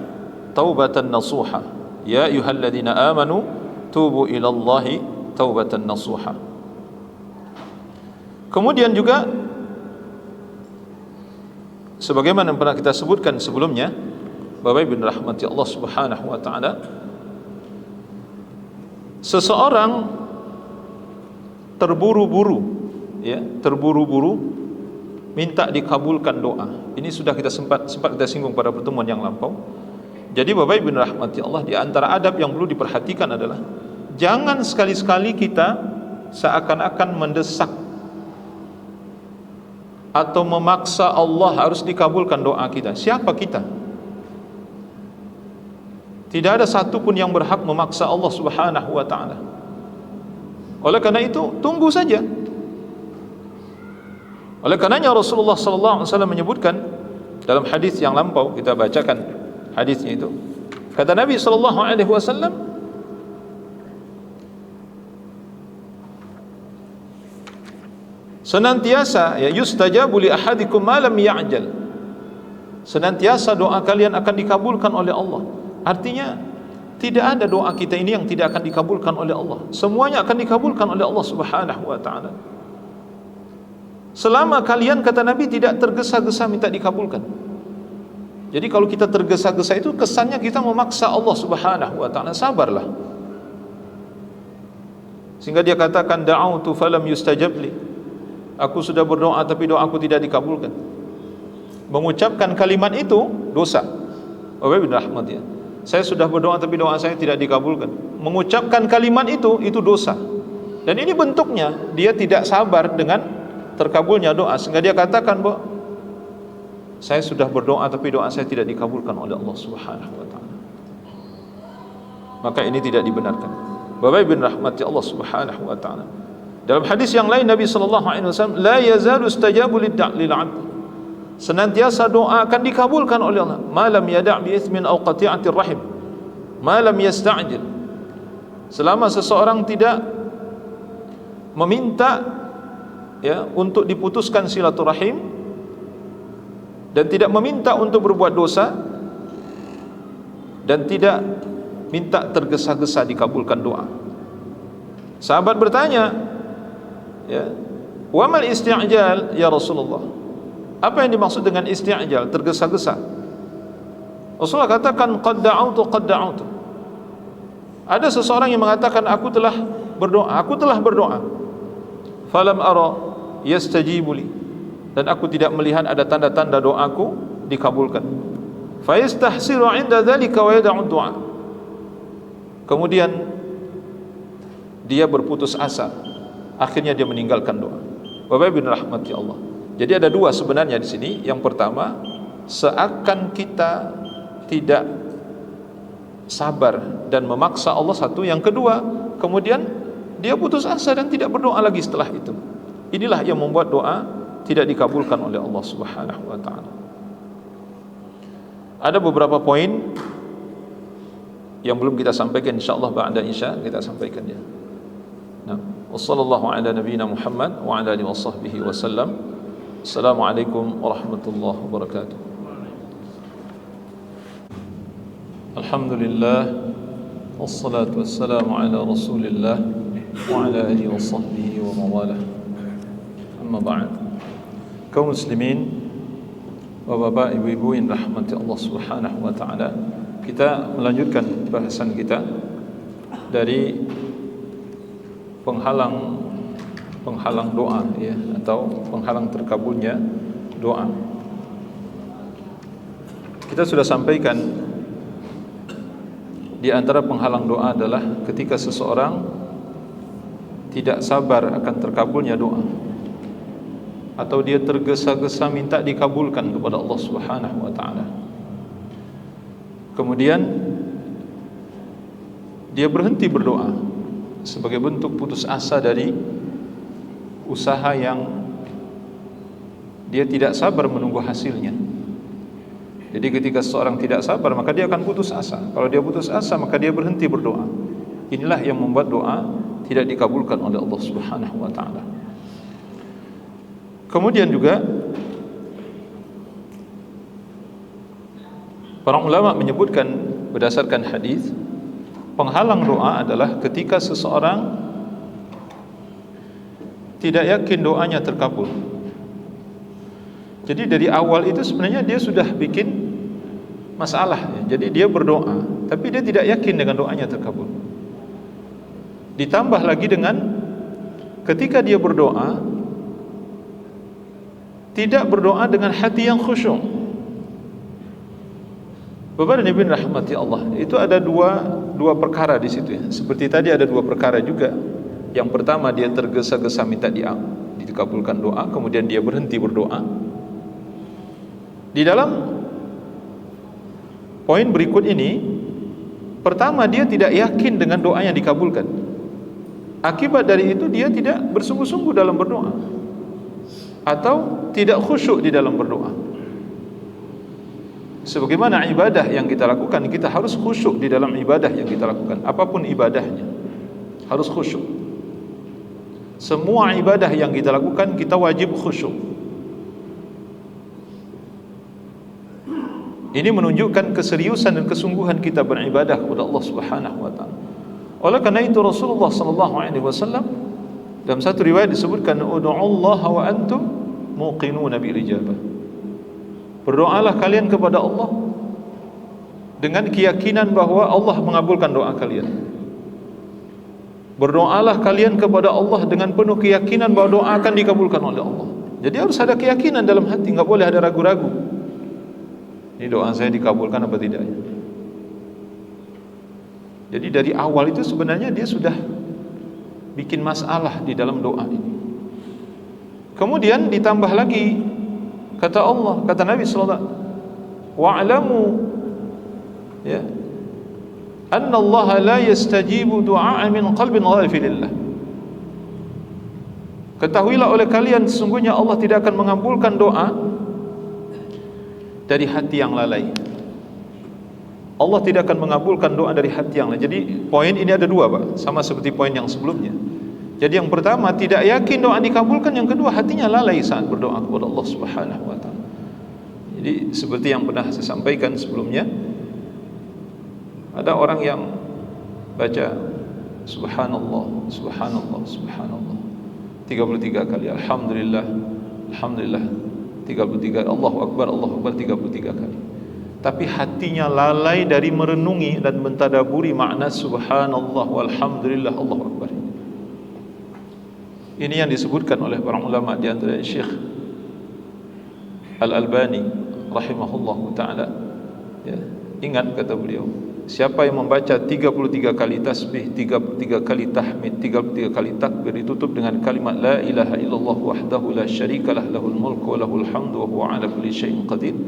taubatan nasuha. Ya ayyuhalladzina amanu tubu ilallahi taubatan nasuha. Kemudian juga sebagaimana yang pernah kita sebutkan sebelumnya, Bapak Ibu rahmati Allah Subhanahu wa taala, seseorang terburu-buru, ya, terburu-buru minta dikabulkan doa. Ini sudah kita sempat kita singgung pada pertemuan yang lampau. Jadi Bapak Ibu rahmati Allah, di antara adab yang perlu diperhatikan adalah jangan sekali-sekali kita seakan-akan mendesak atau memaksa Allah harus dikabulkan doa kita. Siapa kita? Tidak ada satupun yang berhak memaksa Allah Subhanahu wa taala. Oleh karena itu, tunggu saja. Oleh karenanya Rasulullah sallallahu alaihi wasallam menyebutkan dalam hadis yang lampau, kita bacakan hadisnya itu. Kata Nabi sallallahu alaihi wasallam, senantiasa, ya, yustajabu li ahadikum ma lam ya'jal. Senantiasa doa kalian akan dikabulkan oleh Allah. Artinya tidak ada doa kita ini yang tidak akan dikabulkan oleh Allah. Semuanya akan dikabulkan oleh Allah Subhanahu wa taala. Selama kalian, kata Nabi, tidak tergesa-gesa minta dikabulkan. Jadi kalau kita tergesa-gesa itu kesannya kita memaksa Allah Subhanahu wa taala. Sabarlah. Sehingga dia katakan, da'autu falam yustajab li. Aku sudah berdoa tapi doaku tidak dikabulkan. Mengucapkan kalimat itu dosa. Bapak Ibu rahmatnya, saya sudah berdoa tapi doa saya tidak dikabulkan. Mengucapkan kalimat itu dosa. Dan ini bentuknya dia tidak sabar dengan terkabulnya doa, sehingga dia katakan bahwa saya sudah berdoa tapi doa saya tidak dikabulkan oleh Allah Subhanahu wa taala. Maka ini tidak dibenarkan. Bapak Ibu rahmati Allah Subhanahu wa taala. Dalam hadis yang lain Nabi sallallahu alaihi wasallam, la yazalu istajabu lil 'abd. Senantiasa doa akan dikabulkan oleh Allah. Ma lam yada' bi itsmin aw qati'atir rahim. Ma lam yasta'jil. Selama seseorang tidak meminta, ya, untuk diputuskan silaturahim dan tidak meminta untuk berbuat dosa dan tidak minta tergesa-gesa dikabulkan doa. Sahabat bertanya, ya, wa mal isti'jal ya Rasulullah? Apa yang dimaksud dengan isti'jal, tergesa-gesa? Rasulullah katakan qad da'autu qad da'autu. Ada seseorang yang mengatakan aku telah berdoa. Falam ara yastajibu li, dan aku tidak melihat ada tanda-tanda doaku dikabulkan. Fa yastahsiru 'inda dzalika wa yad'u du'a. Kemudian dia berputus asa, akhirnya dia meninggalkan doa. Bapak Ibu rahmati Allah. Jadi ada dua sebenarnya di sini. Yang pertama, seakan kita tidak sabar dan memaksa Allah, satu. Yang kedua, kemudian dia putus asa dan tidak berdoa lagi setelah itu. Inilah yang membuat doa tidak dikabulkan oleh Allah Subhanahu wa taala. Ada beberapa poin yang belum kita sampaikan, insyaallah ba'da isya kita sampaikan ya. Nah, wassallallahu ala nabiyyina Muhammad wa ala alihi washabbihi wasallam. Assalamualaikum warahmatullahi wabarakatuh. Alhamdulillah wassalatu wassalamu ala Rasulillah wa ala alihi washabbihi wa mawalah. Amma ba'd. Kaum muslimin, Bapak, Ibu-ibu yang rahmati Allah Subhanahu wa taala, kita melanjutkan bahasan kita dari penghalang doa ya, atau penghalang terkabulnya doa. Kita sudah sampaikan di antara penghalang doa adalah ketika seseorang tidak sabar akan terkabulnya doa, atau dia tergesa-gesa minta dikabulkan kepada Allah Subhanahu wa taala. Kemudian dia berhenti berdoa sebagai bentuk putus asa dari usaha yang dia tidak sabar menunggu hasilnya. Jadi ketika seseorang tidak sabar, maka dia akan putus asa. Kalau dia putus asa, maka dia berhenti berdoa. Inilah yang membuat doa tidak dikabulkan oleh Allah Subhanahu wa taala. Kemudian juga para ulama menyebutkan berdasarkan hadis, penghalang doa adalah ketika seseorang tidak yakin doanya terkabul. Jadi dari awal itu sebenarnya dia sudah bikin masalah ya. Jadi dia berdoa, tapi dia tidak yakin dengan doanya terkabul. Ditambah lagi dengan ketika dia berdoa, tidak berdoa dengan hati yang khusyuk. Bapak dan Ibu rahmati Allah, itu ada dua perkara di situ ya. Seperti tadi ada dua perkara juga. Yang pertama, dia tergesa-gesa minta dikabulkan doa, kemudian dia berhenti berdoa. Di dalam poin berikut ini, pertama dia tidak yakin dengan doanya dikabulkan. Akibat dari itu dia tidak bersungguh-sungguh dalam berdoa, atau tidak khusyuk di dalam berdoa. Sebagaimana ibadah yang kita lakukan, kita harus khusyuk di dalam ibadah yang kita lakukan. Apapun ibadahnya, harus khusyuk. Semua ibadah yang kita lakukan, kita wajib khusyuk. Ini menunjukkan keseriusan dan kesungguhan kita beribadah kepada Allah Subhanahu wa taala. Oleh karena itu Rasulullah sallallahu alaihi wasallam dalam satu riwayat disebutkan, "Ud'ullaha wa antum muqinuna bil ijabah." Berdoalah kalian kepada Allah dengan keyakinan bahwa Allah mengabulkan doa kalian. Berdoalah kalian kepada Allah dengan penuh keyakinan bahwa doa akan dikabulkan oleh Allah. Jadi harus ada keyakinan dalam hati, enggak boleh ada ragu-ragu. Ini doa saya dikabulkan apa tidak? Jadi dari awal itu sebenarnya dia sudah bikin masalah di dalam doa ini. Kemudian ditambah lagi, kata Allah, kata Nabi sallallahu alaihi wasallam, wa'lamu ya, anna Allah la yastajibu du'a min qalbin ghafilillah. Ketahuilah oleh kalian, sesungguhnya Allah tidak akan mengabulkan doa dari hati yang lalai. Allah tidak akan mengabulkan doa dari hati yang lalai. Jadi poin ini ada dua, Pak, sama seperti poin yang sebelumnya. Jadi yang pertama, tidak yakin doa dikabulkan. Yang kedua, hatinya lalai saat berdoa kepada Allah Subhanahu wa taala. Jadi seperti yang pernah saya sampaikan sebelumnya, ada orang yang baca subhanallah, subhanallah, subhanallah 33 kali, alhamdulillah, alhamdulillah 33, Allahu akbar 33 kali. tapi hatinya lalai dari merenungi dan mentadaburi makna subhanallah walhamdulillah Allahu akbar. Ini yang disebutkan oleh para ulama, di antara Syekh Al-Albani rahimahullahu taala. Ya, ingat kata beliau, siapa yang membaca 33 kali tasbih, 33 kali tahmid, 33 kali takbir ditutup dengan kalimat la ilaha illallah wahdahu la syarikalah lahul mulku wa lahul hamdu wa huwa ala kulli syai'in qadir,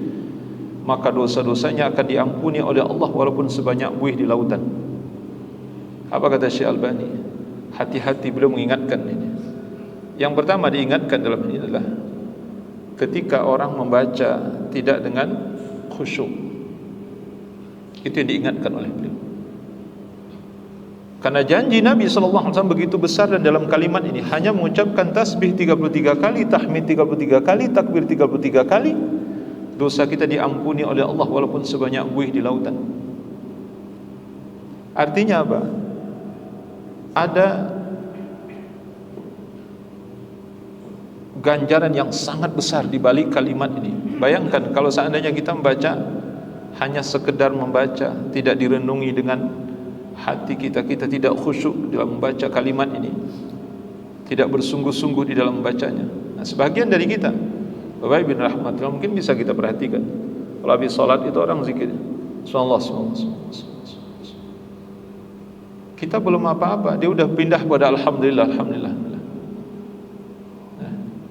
maka dosa-dosanya akan diampuni oleh Allah walaupun sebanyak buih di lautan. Apa kata Syekh Albani? Hati-hati, beliau mengingatkan ini. Yang pertama diingatkan dalam ini adalah ketika orang membaca tidak dengan khusyuk. Itu yang diingatkan oleh beliau. Karena janji Nabi SAW begitu besar, dan dalam kalimat ini hanya mengucapkan tasbih 33 kali, tahmid 33 kali, takbir 33 kali, dosa kita diampuni oleh Allah walaupun sebanyak buih di lautan. Artinya apa? Ada ganjaran yang sangat besar di balik kalimat ini. Bayangkan kalau seandainya kita membaca hanya sekedar membaca, tidak direnungi dengan hati kita, kita tidak khusyuk dalam membaca kalimat ini, tidak bersungguh-sungguh di dalam membacanya. Nah, sebagian dari kita, Bapak Ibu rahmatullah, mungkin bisa kita perhatikan, kalau habis salat itu orang zikir subhanallah, subhanallah. Kita belum apa-apa, dia udah pindah pada alhamdulillah, alhamdulillah.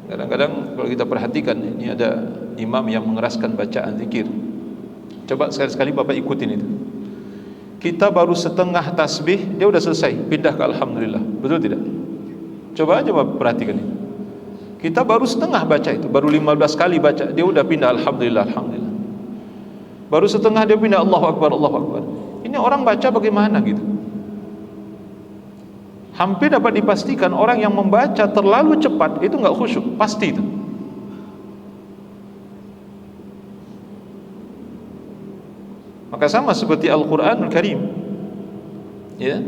Kadang-kadang kalau kita perhatikan, ini ada imam yang mengeraskan bacaan zikir. Coba sekali-sekali Bapak ikutin itu. Kita baru setengah tasbih, dia udah selesai, pindah ke alhamdulillah. Betul tidak? Coba aja Bapak perhatikan ini. Kita baru setengah baca itu, baru 15 kali baca, dia udah pindah alhamdulillah, alhamdulillah. Baru setengah dia pindah Allahu akbar, Allahu akbar. Ini orang baca bagaimana gitu? Hampir dapat dipastikan orang yang membaca terlalu cepat itu enggak khusyuk, pasti itu. Maka sama seperti Al-Qur'anul Karim. Ya.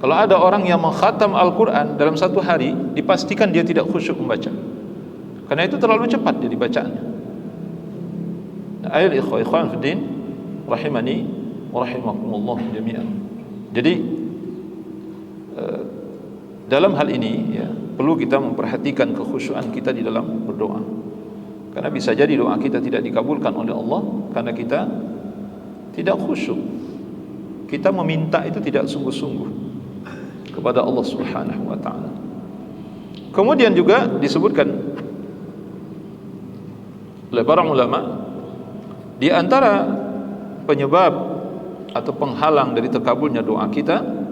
Kalau ada orang yang mengkhatam Al-Qur'an dalam satu hari, dipastikan dia tidak khusyuk membaca. Karena itu terlalu cepat dia dibacaannya. Ayat ikhwan fiddin rahimani wa rahimakumullah jami'an. Jadi dalam hal ini ya, perlu kita memperhatikan kekhusyuan kita di dalam berdoa. Karena bisa jadi doa kita tidak dikabulkan oleh Allah karena kita tidak khusyuk. Kita meminta itu tidak sungguh-sungguh kepada Allah Subhanahu wa taala. Kemudian juga disebutkan oleh para ulama, di antara penyebab atau penghalang dari terkabulnya doa kita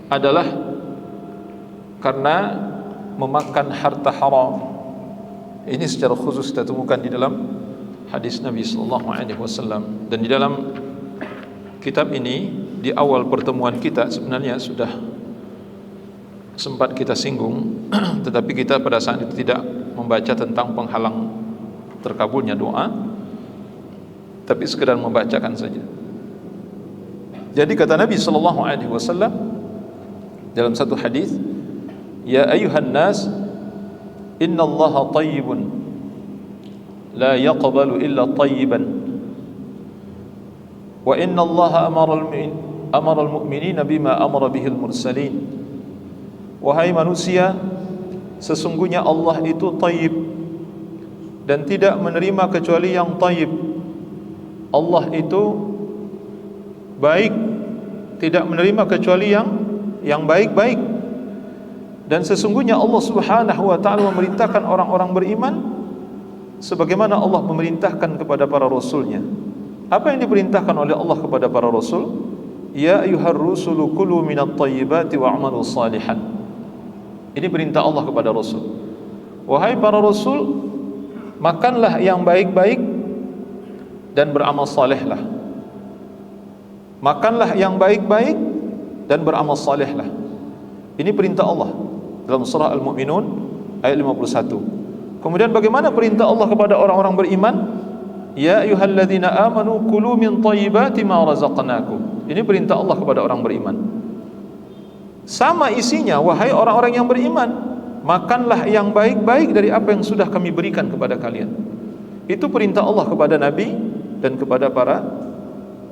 adalah karena memakan harta haram. Ini secara khusus kita temukan di dalam hadis Nabi sallallahu alaihi wasallam, dan di dalam kitab ini di awal pertemuan kita sebenarnya sudah sempat kita singgung tetapi kita pada saat itu tidak membaca tentang penghalang terkabulnya doa, tapi sekedar membacakan saja. Jadi kata Nabi sallallahu alaihi wasallam dalam satu hadis, ya ayuhan nas innallaha tayyibun la yaqbalu illa tayyiban wa innallaha amara al-mu'minina bima amara bihil mursalin. Wahai manusia, sesungguhnya Allah itu tayyib dan tidak menerima kecuali yang tayyib. Allah itu baik, tidak menerima kecuali yang baik-baik. Dan sesungguhnya Allah Subhanahu wa taala memerintahkan orang-orang beriman sebagaimana Allah memerintahkan kepada para rasulnya. Apa yang diperintahkan oleh Allah kepada para rasul? Ya ayyuhar rusulu kulu minat thayyibati wa'malu salihan. Ini perintah Allah kepada rasul. Wahai para rasul, makanlah yang baik-baik dan beramal salehlah. Makanlah yang baik-baik dan beramal salehlah. Ini perintah Allah dalam surah Al-Mu'minun ayat 51. Kemudian bagaimana perintah Allah kepada orang-orang beriman? Ya ayyuhalladzina amanu kulu min thayyibati ma razaqnakum. Ini perintah Allah kepada orang beriman. Sama isinya, wahai orang-orang yang beriman, makanlah yang baik-baik dari apa yang sudah kami berikan kepada kalian. Itu perintah Allah kepada Nabi dan kepada para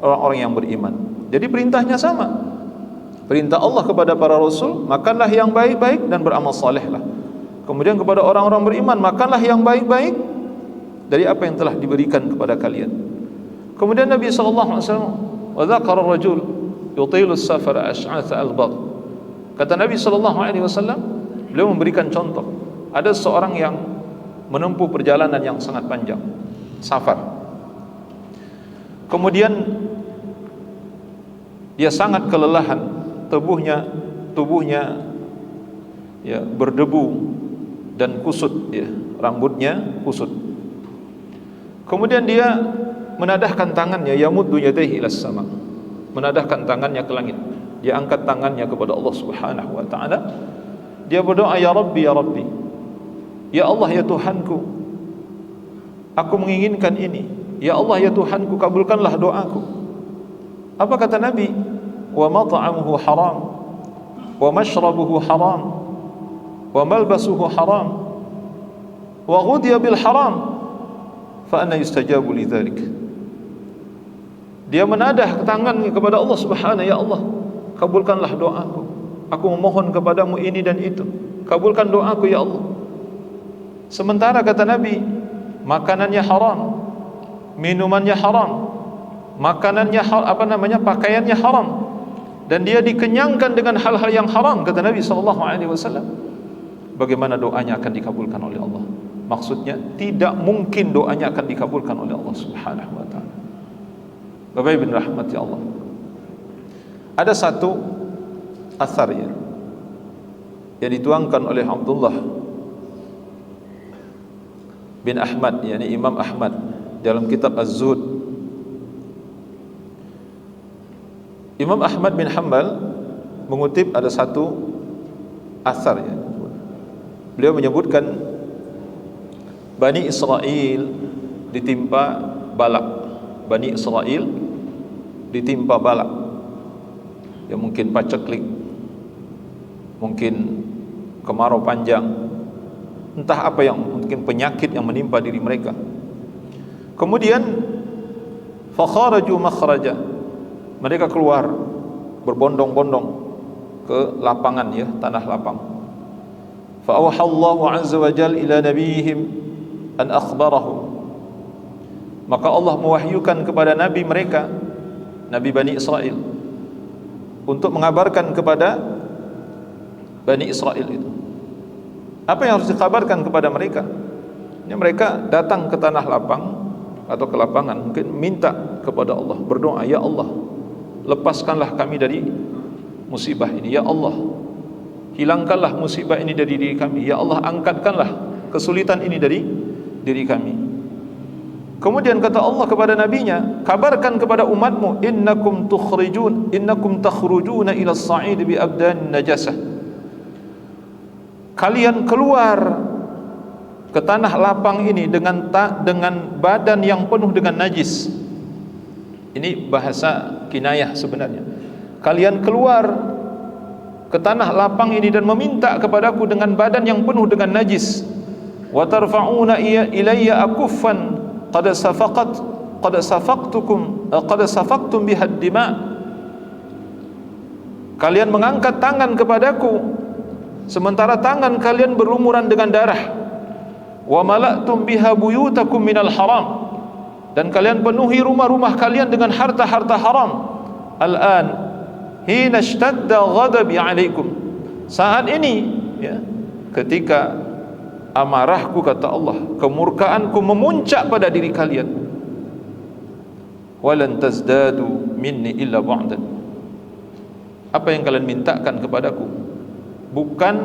orang-orang yang beriman. Jadi perintahnya sama. Perintah Allah kepada para rasul, makanlah yang baik-baik dan beramal salehlah. Kemudian kepada orang-orang beriman, makanlah yang baik-baik dari apa yang telah diberikan kepada kalian. Kemudian Nabi sallallahu alaihi wasallam, wa dzakara ar-rajul yutilu as-safara ash'atha al-bagh. Kata Nabi sallallahu alaihi wasallam, beliau memberikan contoh, ada seorang yang menempuh perjalanan yang sangat panjang, safar. Kemudian dia sangat kelelahan, tubuhnya ya berdebu dan kusut, ya, rambutnya kusut. Kemudian dia menadahkan tangannya, yamuddu yadayhi ilas sama, menadahkan tangannya ke langit. Dia angkat tangannya kepada Allah Subhanahu wa taala. Dia berdoa, ya Rabbi, ya Rabbi, ya Allah, ya Tuhanku, aku menginginkan ini. Ya Allah, ya Tuhanku, kabulkanlah doaku. Apa kata Nabi? Wa mat'amuhu haram, wa mashrabuhu haram, wa malbasuhu haram, wa ghudiya bil haram, fa anna yustajabu lidzalik. Dia menadah tangannya kepada Allah Subhanahu, ya Allah, kabulkanlah doaku. Aku memohon kepadamu ini dan itu. Kabulkan doaku ya Allah. Sementara kata Nabi, makanannya haram, minumannya haram, pakaiannya haram, dan dia dikenyangkan dengan hal-hal yang haram, kata Nabi sallallahu alaihi wasallam. Bagaimana doanya akan dikabulkan oleh Allah? Maksudnya tidak mungkin doanya akan dikabulkan oleh Allah Subhanahu wa taala. Bapak Ibu rahmati Allah. Ada satu asar ya, yang dituangkan oleh Abdullah bin Ahmad, yakni Imam Ahmad, dalam kitab Az-Zuhd. Imam Ahmad bin Hanbal mengutip ada satu asar ya. Beliau menyebutkan Bani Israel ditimpa balak. Bani Israel ditimpa balak, ya mungkin paceklik, mungkin kemarau panjang, entah apa yang, mungkin penyakit yang menimpa diri mereka. Kemudian fakharaju makhraja, mereka keluar berbondong-bondong ke lapangan ya, tanah lapang. Fa awhallahu azza wa jalla ila nabiyihim an akhbarahum, maka Allah mewahyukan kepada nabi mereka, nabi Bani Israel, untuk mengabarkan kepada Bani Israel itu. Apa yang harus dikabarkan kepada mereka? Ini mereka datang ke tanah lapang atau ke lapangan, mungkin minta kepada Allah, berdoa, ya Allah, lepaskanlah kami dari musibah ini, ya Allah, hilangkanlah musibah ini dari diri kami, ya Allah, angkatkanlah kesulitan ini dari diri kami. Kemudian kata Allah kepada nabinya, kabarkan kepada umatmu, innakum takhrujuna ila as-sa'id bi abdan najasah, kalian keluar ke tanah lapang ini dengan badan yang penuh dengan najis. Ini bahasa kinayah sebenarnya. Kalian keluar ke tanah lapang ini dan meminta kepadaku dengan badan yang penuh dengan najis. Wa tarfa'una ilayya akuffan qad safaqtum biha ad-dima. Kalian mengangkat tangan kepadaku sementara tangan kalian berlumuran dengan darah. Wa mala'tum biha buyutakum minal haram, dan kalian penuhi rumah-rumah kalian dengan harta-harta haram. Al-an hina ishtadda ghadabi alaikum, saat ini ya, ketika amarahku, kata Allah, kemurkaanku memuncak pada diri kalian. Walan tazdadu minni illa bu'dan, apa yang kalian mintakan kepadaku bukan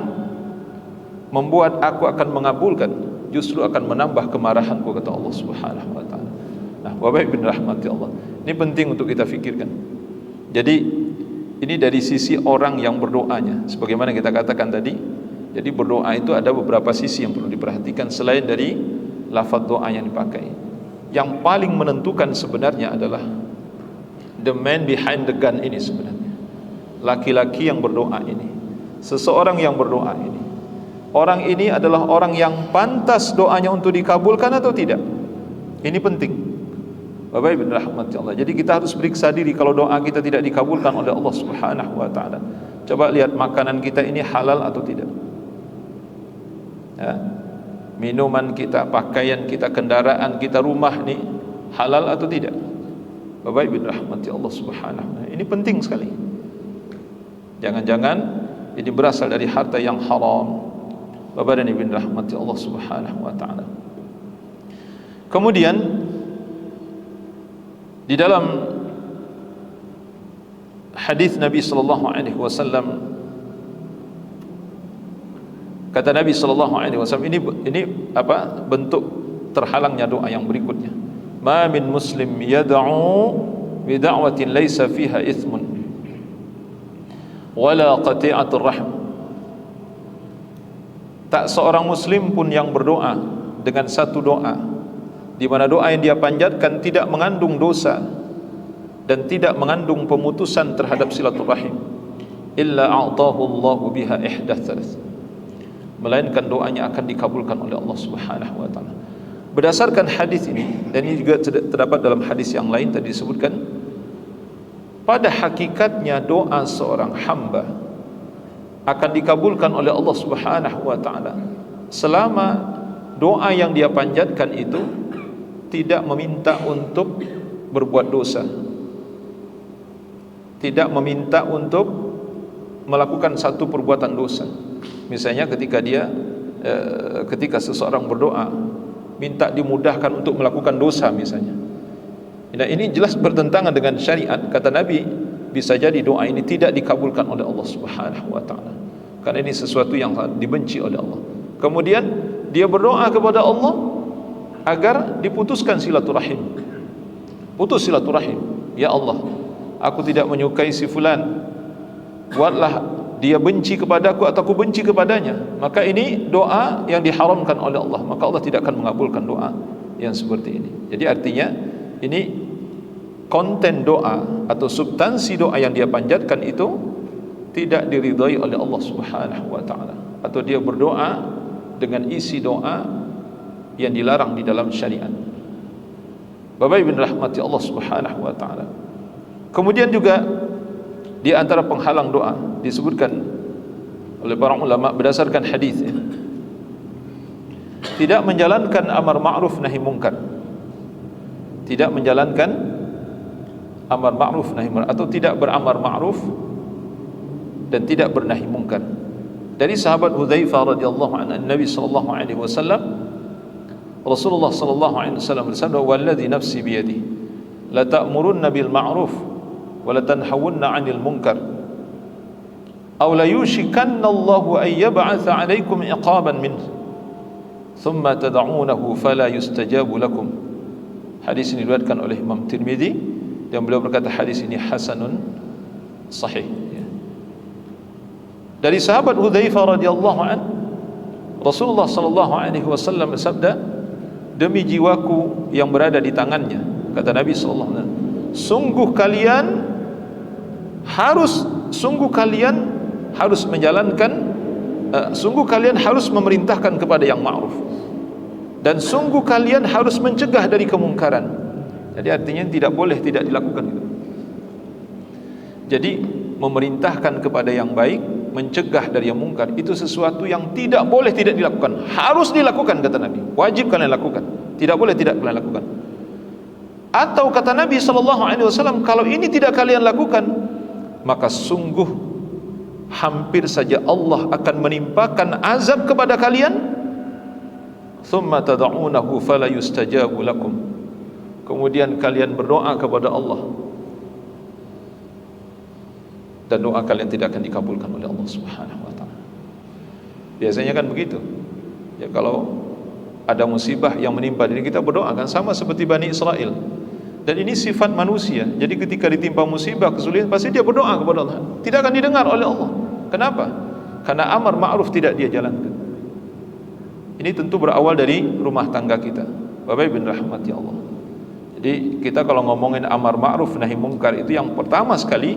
membuat aku akan mengabulkan, justru akan menambah kemarahanku, kata Allah Subhanahu wa taala. Nah, Bapak Ibu rahmati Allah, ini penting untuk kita fikirkan. Jadi ini dari sisi orang yang berdoanya, sebagaimana kita katakan tadi. Jadi berdoa itu ada beberapa sisi yang perlu diperhatikan selain dari lafaz doa yang dipakai. Yang paling menentukan sebenarnya adalah the man behind the gun ini sebenarnya. Laki-laki yang berdoa ini, seseorang yang berdoa ini, orang ini adalah orang yang pantas doanya untuk dikabulkan atau tidak. Ini penting. Bapak Ibu rahmati Allah. Jadi kita harus periksa diri kalau doa kita tidak dikabulkan oleh Allah Subhanahu wa taala. Coba lihat makanan kita ini halal atau tidak. Ya. Minuman kita, pakaian kita, kendaraan kita, rumah nih halal atau tidak? Bapak Ibu rahmati Allah Subhanahu wa taala. Ini penting sekali. Jangan-jangan ini berasal dari harta yang haram. Bapak dan Ibu rahmati Allah Subhanahu wa taala. Kemudian di dalam hadis Nabi sallallahu alaihi wasallam, kata Nabi sallallahu alaihi wasallam, ini apa bentuk terhalangnya doa yang berikutnya. Ma min muslim yad'u bi da'watin laysa fiha ithmun wala qati'atur rahim. Tak seorang muslim pun yang berdoa dengan satu doa di mana doa yang dia panjatkan tidak mengandung dosa dan tidak mengandung pemutusan terhadap silaturahim, illa a'tahu Allahu biha ihdath thalath, melainkan doanya akan dikabulkan oleh Allah Subhanahu wa taala. Berdasarkan hadis ini, dan ini juga terdapat dalam hadis yang lain tadi disebutkan, pada hakikatnya doa seorang hamba akan dikabulkan oleh Allah Subhanahu wa taala selama doa yang dia panjatkan itu tidak meminta untuk berbuat dosa, tidak meminta untuk melakukan satu perbuatan dosa. Misalnya ketika seseorang berdoa minta dimudahkan untuk melakukan dosa misalnya. Nah, ini jelas bertentangan dengan syariat. Kata Nabi, bisa jadi doa ini tidak dikabulkan oleh Allah Subhanahu wa taala, karena ini sesuatu yang dibenci oleh Allah. Kemudian dia berdoa kepada Allah agar diputuskan silaturahim. Putus silaturahim. Ya Allah, aku tidak menyukai si fulan, buatlah dia benci kepadaku atau aku benci kepadanya. Maka ini doa yang diharamkan oleh Allah, maka Allah tidak akan mengabulkan doa yang seperti ini. Jadi artinya ini konten doa atau substansi doa yang dia panjatkan itu tidak diridhai oleh Allah Subhanahu wa taala, atau dia berdoa dengan isi doa yang dilarang di dalam syariat. Bapak Ibu rahmati Allah Subhanahu wa taala. Kemudian juga di antara penghalang doa disebutkan oleh para ulama berdasarkan hadis, tidak menjalankan amar ma'ruf nahi munkar. Tidak menjalankan amar ma'ruf nahi munkar, atau tidak beramar ma'ruf dan tidak bernahi munkar. Dari sahabat Hudzaifah radhiyallahu anhu, Nabi sallallahu alaihi wasallam, Rasulullah sallallahu alaihi wasallam bersabda, "Walladzi nafsi biyadihi la ta'murunna bil ma'ruf wa la tanhawunna 'anil munkar aw la yushikanna Allahu an yab'atha 'alaykum iqaban minhu thumma tad'unahu fala yustajabu lakum." Hadis ini diriwayatkan oleh Imam Tirmizi dan beliau berkata hadis ini hasanun sahih. Dari sahabat Hudzaifah radhiyallahu anhu, Rasulullah sallallahu alaihi wasallam bersabda, "Demi jiwaku yang berada di tangannya," kata Nabi sallallahu alaihi wasallam, sungguh kalian harus memerintahkan kepada yang ma'ruf, dan sungguh kalian harus mencegah dari kemungkaran. Jadi artinya tidak boleh tidak dilakukan itu. Jadi memerintahkan kepada yang baik, mencegah dari yang mungkar, itu sesuatu yang tidak boleh tidak dilakukan, harus dilakukan kata Nabi. Wajib kalian lakukan, tidak boleh tidak kalian lakukan. Atau kata Nabi sallallahu alaihi wasallam, kalau ini tidak kalian lakukan, maka sungguh hampir saja Allah akan menimpakan azab kepada kalian. Thumma tad'unahu fala yustajabu lakum. Kemudian kalian berdoa kepada Allah dan doa kalian tidak akan dikabulkan oleh Allah Subhanahu wa taala. Biasanya kan begitu. Ya, kalau ada musibah yang menimpa diri kita, berdoa kan sama seperti Bani Israel. Dan ini sifat manusia. Jadi ketika ditimpa musibah, kesulitan, pasti dia berdoa kepada Allah. Tidak akan didengar oleh Allah. Kenapa? Karena amar ma'ruf tidak dia jalankan. Ini tentu berawal dari rumah tangga kita. Bapak Ibu rahmati Allah. Jadi kita kalau ngomongin amar ma'ruf nahi munkar, itu yang pertama sekali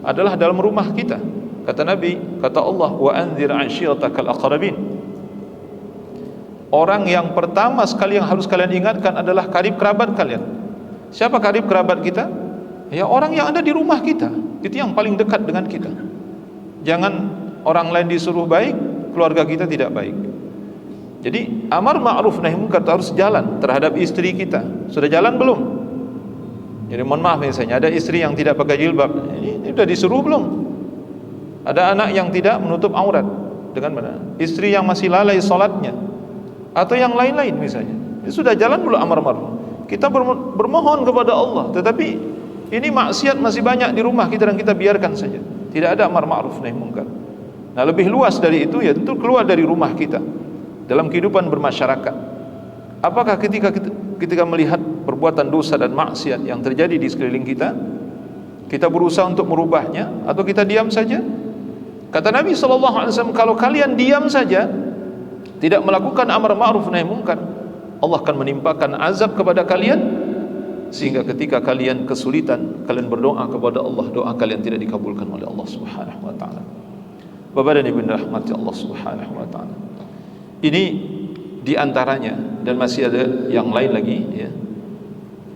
adalah dalam rumah kita. Kata Nabi, kata Allah, wa anzir ashiratakal aqrabin. Orang yang pertama sekali yang harus kalian ingatkan adalah karib kerabat kalian. Siapa karib kerabat kita? Ya orang yang ada di rumah kita, itu yang paling dekat dengan kita. Jangan orang lain disuruh baik, keluarga kita tidak baik. Jadi amar ma'ruf nahi munkar harus jalan terhadap istri kita. Sudah jalan belum? Jadi mohon maaf, misalnya ada istri yang tidak pakai jilbab, ini sudah disuruh belum? Ada anak yang tidak menutup aurat, dengan mana? Istri yang masih lalai salatnya, atau yang lain-lain misalnya. Ini sudah jalan belum amar ma'ruf? Kita bermohon kepada Allah, tetapi ini maksiat masih banyak di rumah kita dan kita biarkan saja. Tidak ada amar ma'ruf nahi munkar. Nah, lebih luas dari itu ya tentu keluar dari rumah kita dalam kehidupan bermasyarakat. Apakah ketika melihat perbuatan dosa dan maksiat yang terjadi di sekeliling kita, kita berusaha untuk merubahnya atau kita diam saja? Kata Nabi SAW, kalau kalian diam saja, tidak melakukan amar ma'ruf nahi munkar, Allah akan menimpakan azab kepada kalian, sehingga ketika kalian kesulitan, kalian berdoa kepada Allah, doa kalian tidak dikabulkan oleh Allah Subhanahu wa taala. Bapak dan Ibu rahmati Allah Subhanahu wa taala. Ini diantaranya, dan masih ada yang lain lagi ya,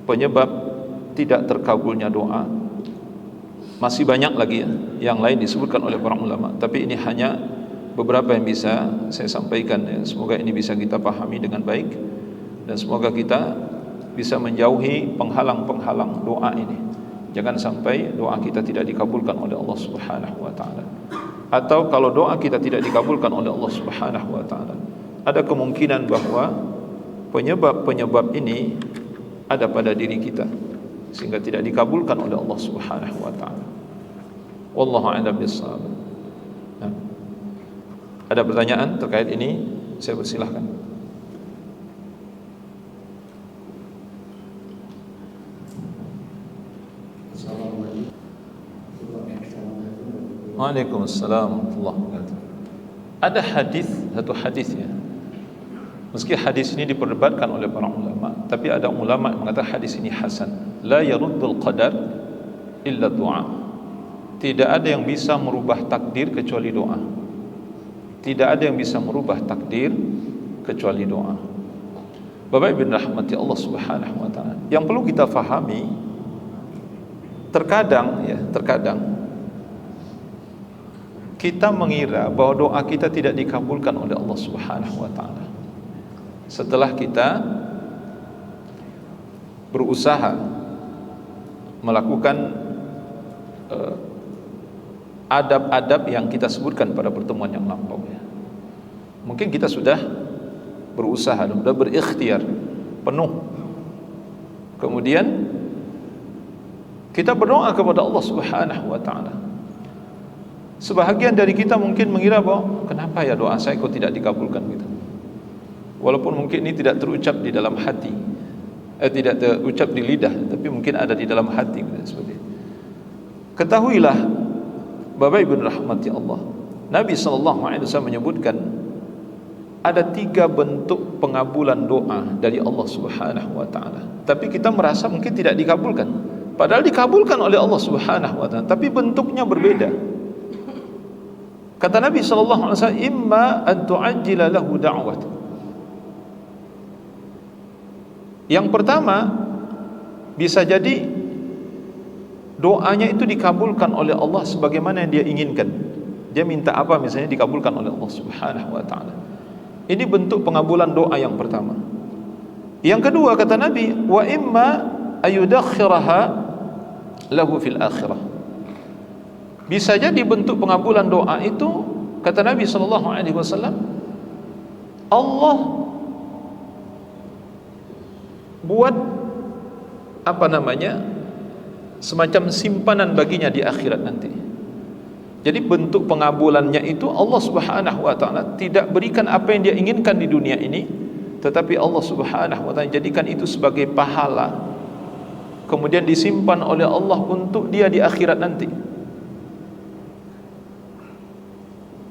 penyebab tidak terkabulnya doa. Masih banyak lagi ya, yang lain disebutkan oleh para ulama, tapi ini hanya beberapa yang bisa saya sampaikan ya. Semoga ini bisa kita pahami dengan baik, dan semoga kita bisa menjauhi penghalang-penghalang doa ini. Jangan sampai doa kita tidak dikabulkan oleh Allah Subhanahu wa taala. Atau kalau doa kita tidak dikabulkan oleh Allah Subhanahu wa taala, ada kemungkinan bahwa penyebab-penyebab ini ada pada diri kita, sehingga tidak dikabulkan oleh Allah Subhanahu wa taala. Wallahu a'lam bissawab. Nah, ada pertanyaan terkait ini? Saya persilahkan. Waalaikumsalam warahmatullahi wabarakatuh. Ada satu hadis ya. Meski hadis ini diperdebatkan oleh para ulama, tapi ada ulama yang mengatakan hadis ini hasan. La yaruddul qadar illa du'a. Tidak ada yang bisa merubah takdir kecuali doa. Tidak ada yang bisa merubah takdir kecuali doa. Bapak Ibu rahmati Allah Subhanahu wa taala. Yang perlu kita fahami, terkadang kita mengira bahwa doa kita tidak dikabulkan oleh Allah Subhanahu wa taala setelah kita berusaha melakukan adab-adab yang kita sebutkan pada pertemuan yang lampau ya. Mungkin kita sudah berusaha, sudah berikhtiar penuh, kemudian kita berdoa kepada Allah Subhanahu wa taala. Sebahagian dari kita mungkin mengira bahwa kenapa ya doa saya kok tidak dikabulkan gitu. Walaupun mungkin ini tidak terucap di dalam hati, tidak terucap di lidah, tapi mungkin ada di dalam hati gitu, seperti itu. Ketahuilah Bapak Ibu rahmati Allah, Nabi SAW menyebutkan ada 3 bentuk pengabulan doa dari Allah Subhanahu wa taala. Tapi kita merasa mungkin tidak dikabulkan, padahal dikabulkan oleh Allah Subhanahu wa taala, tapi bentuknya berbeda. Kata Nabi SAW, imma an tu'ajjila lahu da'wat. Yang pertama, bisa jadi doanya itu dikabulkan oleh Allah sebagaimana yang dia inginkan. Dia minta apa misalnya dikabulkan oleh Allah Subhanahu wa taala. Ini bentuk pengabulan doa yang pertama. Yang kedua kata Nabi, wa imma ayudakhiraha lahu fil akhirah. Bisa jadi bentuk pengabulan doa itu, kata Nabi SAW, Allah buat semacam simpanan baginya di akhirat nanti. Jadi bentuk pengabulannya itu Allah Subhanahu wa taala tidak berikan apa yang dia inginkan di dunia ini, tetapi Allah Subhanahu wa taala jadikan itu sebagai pahala, kemudian disimpan oleh Allah untuk dia di akhirat nanti.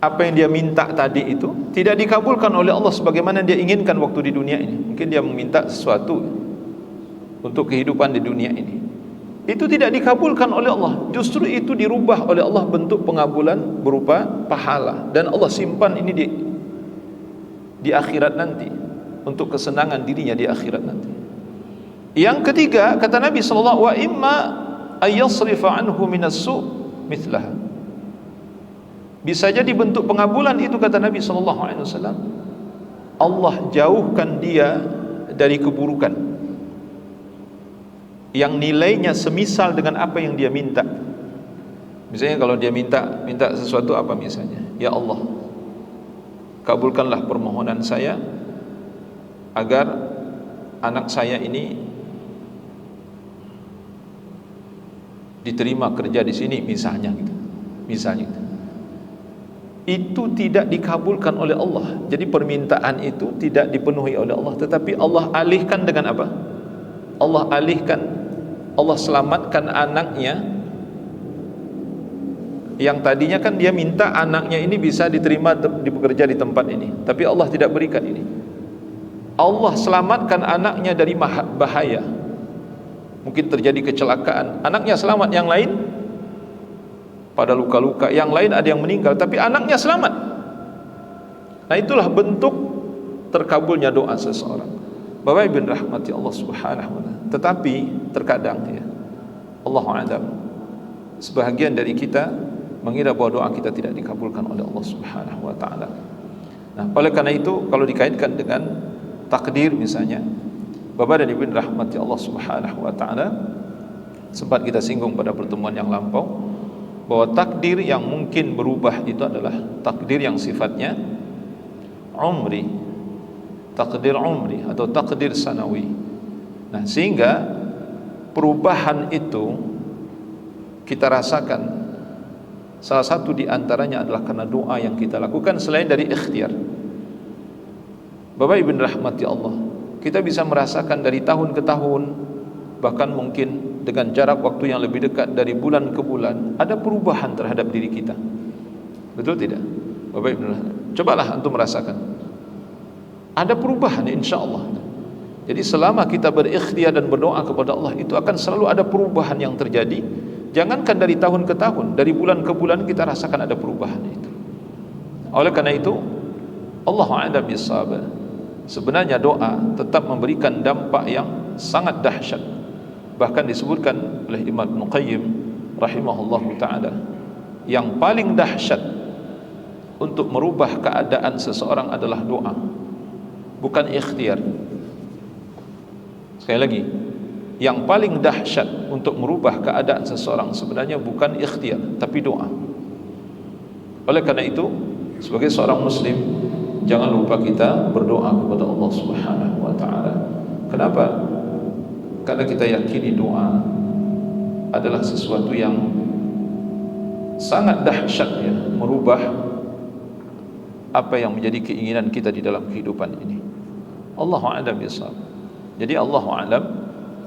Apa yang dia minta tadi itu tidak dikabulkan oleh Allah sebagaimana dia inginkan waktu di dunia ini. Mungkin dia meminta sesuatu untuk kehidupan di dunia ini, itu tidak dikabulkan oleh Allah. Justru itu dirubah oleh Allah bentuk pengabulan berupa pahala, dan Allah simpan ini di akhirat nanti untuk kesenangan dirinya di akhirat nanti. Yang ketiga, kata Nabi sallallahu wa imma ayyasrifa anhu minas su' mithlaha. Bisa jadi bentuk pengabulan itu, kata Nabi sallallahu alaihi wasallam, Allah jauhkan dia dari keburukan yang nilainya semisal dengan apa yang dia minta. Misalnya kalau dia minta sesuatu apa misalnya? Ya Allah, kabulkanlah permohonan saya agar anak saya ini diterima kerja di sini misalnya gitu. Misalnya gitu. Itu tidak dikabulkan oleh Allah. Jadi permintaan itu tidak dipenuhi oleh Allah, tetapi Allah alihkan dengan apa? Allah selamatkan anaknya yang tadinya kan dia minta anaknya ini bisa diterima bekerja di tempat ini, tapi Allah tidak berikan ini. Allah selamatkan anaknya dari bahaya. Mungkin terjadi kecelakaan, anaknya selamat, yang lain pada luka-luka, yang lain ada yang meninggal, tapi anaknya selamat. Nah, itulah bentuk terkabulnya doa seseorang. Bapak Ibu rahmati Allah Subhanahu wa taala. Tetapi terkadang ya, Allahu a'lam, sebahagian dari kita mengira bahwa doa kita tidak dikabulkan oleh Allah Subhanahu wa taala. Nah, oleh karena itu kalau dikaitkan dengan takdir misalnya, Bapak dan Ibu rahmati Allah Subhanahu wa taala, sempat kita singgung pada pertemuan yang lampau bahwa takdir yang mungkin berubah itu adalah takdir yang sifatnya umri, takdir umri atau takdir sanawi. Nah, sehingga perubahan itu kita rasakan salah satu di antaranya adalah karena doa yang kita lakukan selain dari ikhtiar. Bapak Ibu rahmati Allah, kita bisa merasakan dari tahun ke tahun, bahkan mungkin dengan jarak waktu yang lebih dekat dari bulan ke bulan, ada perubahan terhadap diri kita. Betul tidak? Bapak Ibu, cobalah antum merasakan. Ada perubahan insya-Allah. Jadi selama kita berikhtiar dan berdoa kepada Allah, itu akan selalu ada perubahan yang terjadi. Jangankan dari tahun ke tahun, dari bulan ke bulan kita rasakan ada perubahan itu. Oleh karena itu, Allahu a'lam bissawab. Sebenarnya doa tetap memberikan dampak yang sangat dahsyat. Bahkan disebutkan oleh Imam Ibnu Qayyim rahimahullahu taala, yang paling dahsyat untuk merubah keadaan seseorang adalah doa, bukan ikhtiar. Sekali lagi, yang paling dahsyat untuk merubah keadaan seseorang sebenarnya bukan ikhtiar, tapi doa. Oleh karena itu, sebagai seorang muslim, jangan lupa kita berdoa kepada Allah Subhanahu wa taala. Kenapa? Karena kita yakini doa adalah sesuatu yang sangat dahsyat ya, merubah apa yang menjadi keinginan kita di dalam kehidupan ini. Allahu a'lam bishawab. Jadi Allahu a'lam,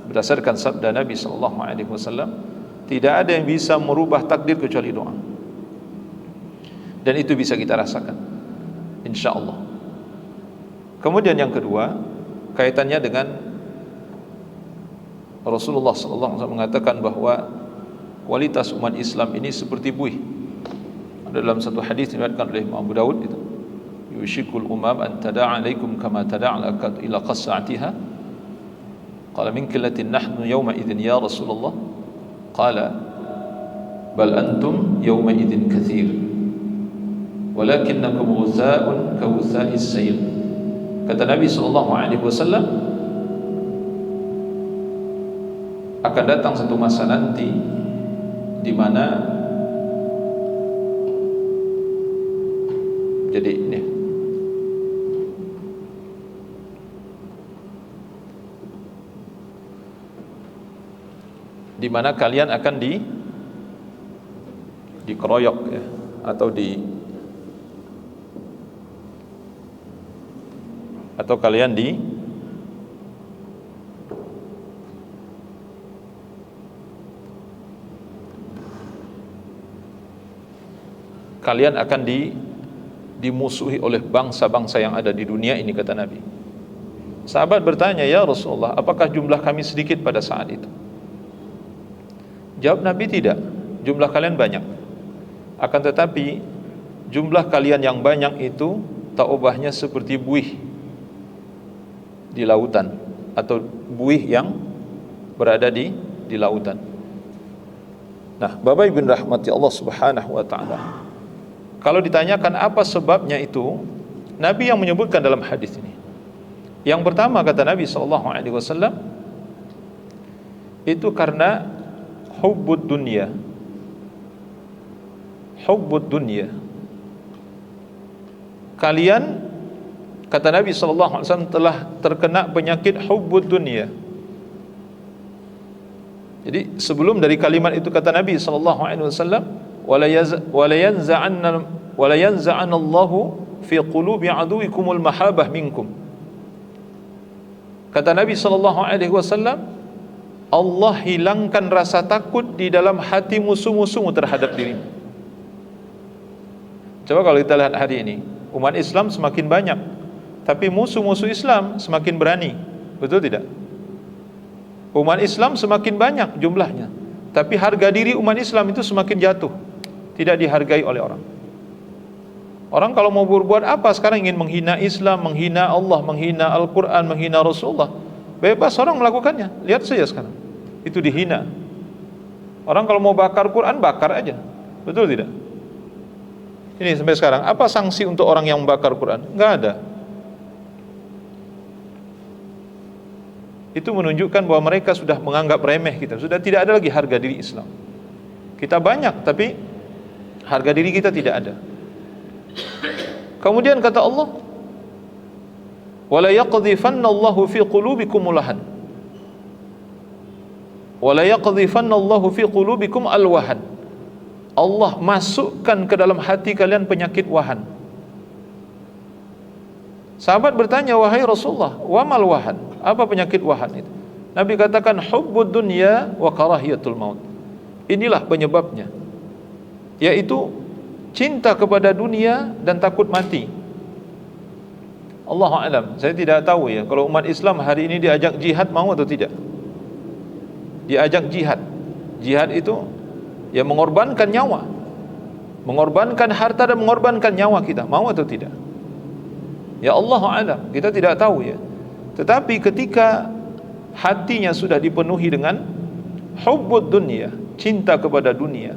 berdasarkan sabda Nabi sallallahu alaihi wasallam, tidak ada yang bisa merubah takdir kecuali doa. Dan itu bisa kita rasakan, insyaallah. Kemudian yang kedua, kaitannya dengan Rasulullah sallallahu alaihi wasallam mengatakan bahwa kualitas umat Islam ini seperti buih. Dalam satu hadis diriwayatkan oleh Imam Abu Dawud itu, yushikul umam an tada'a alaikum kama tada'a ila qas'atiha. Qala min qillatin nahnu yawma idzin ya Rasulullah. Qala bal antum yawma idzin katsir. Walakinnakum ghuzaa'un ka ghuzaa'is sayl. Kata Nabi sallallahu alaihi wasallam, akan datang satu masa nanti di mana jadi ini di mana kalian akan dikeroyok ya, atau kalian akan dimusuhi oleh bangsa-bangsa yang ada di dunia ini, kata Nabi. Sahabat bertanya, ya Rasulullah, apakah jumlah kami sedikit pada saat itu? Jawab Nabi, tidak, jumlah kalian banyak. Akan tetapi jumlah kalian yang banyak itu tak ubahnya seperti buih di lautan, atau buih yang berada di lautan. Nah, Bapak Ibu rahmati Allah Subhanahu wa taala. Kalau ditanyakan apa sebabnya itu, Nabi yang menyebutkan dalam hadis ini. Yang pertama kata Nabi sallallahu alaihi wasallam, itu karena hubbud dunya. Hubbud dunya. Kalian, kata Nabi sallallahu alaihi wasallam, telah terkena penyakit hubbud dunya. Jadi sebelum dari kalimat itu kata Nabi sallallahu alaihi wasallam, wala yanza'anna Allahu fi qulubi aduwikumul mahabah minkum. Kata Nabi sallallahu alaihi wasallam, Allah hilangkan rasa takut di dalam hati musuh-musuhmu terhadap dirimu. Coba kalau kita lihat hari ini, umat Islam semakin banyak, tapi musuh-musuh Islam semakin berani. Betul tidak? Umat Islam semakin banyak jumlahnya, tapi harga diri umat Islam itu semakin jatuh, tidak dihargai oleh orang. Orang kalau mau berbuat apa sekarang, ingin menghina Islam, menghina Allah, menghina Al-Quran, menghina Rasulullah, bebas orang melakukannya. Lihat saja sekarang, itu dihina. Orang kalau mau bakar Quran, bakar aja. Betul tidak? Ini sampai sekarang, apa sanksi untuk orang yang membakar Quran? Enggak ada. Itu menunjukkan bahwa mereka sudah menganggap remeh kita. Sudah tidak ada lagi harga diri Islam. Kita banyak, tapi harga diri kita tidak ada. Kemudian kata Allah, wala yaqdhifanna Allahu fi qulubikum lahan. Wala yaqdhifanna Allahu fi qulubikum alwahan. Allah masukkan ke dalam hati kalian penyakit wahan. Sahabat bertanya, wahai Rasulullah, wa mal wahan? Apa penyakit wahan itu? Nabi katakan, hubbud dunya wa karahiyatul maut. Inilah penyebabnya, yaitu cinta kepada dunia dan takut mati. Allahu a'lam. Saya tidak tahu ya, kalau umat Islam hari ini diajak jihad, mau atau tidak? Diajak jihad. Jihad itu ya mengorbankan nyawa, mengorbankan harta dan mengorbankan nyawa kita. Mau atau tidak? Ya Allahu a'lam. Kita tidak tahu ya. Tetapi ketika hatinya sudah dipenuhi dengan hubbud dunya, cinta kepada dunia,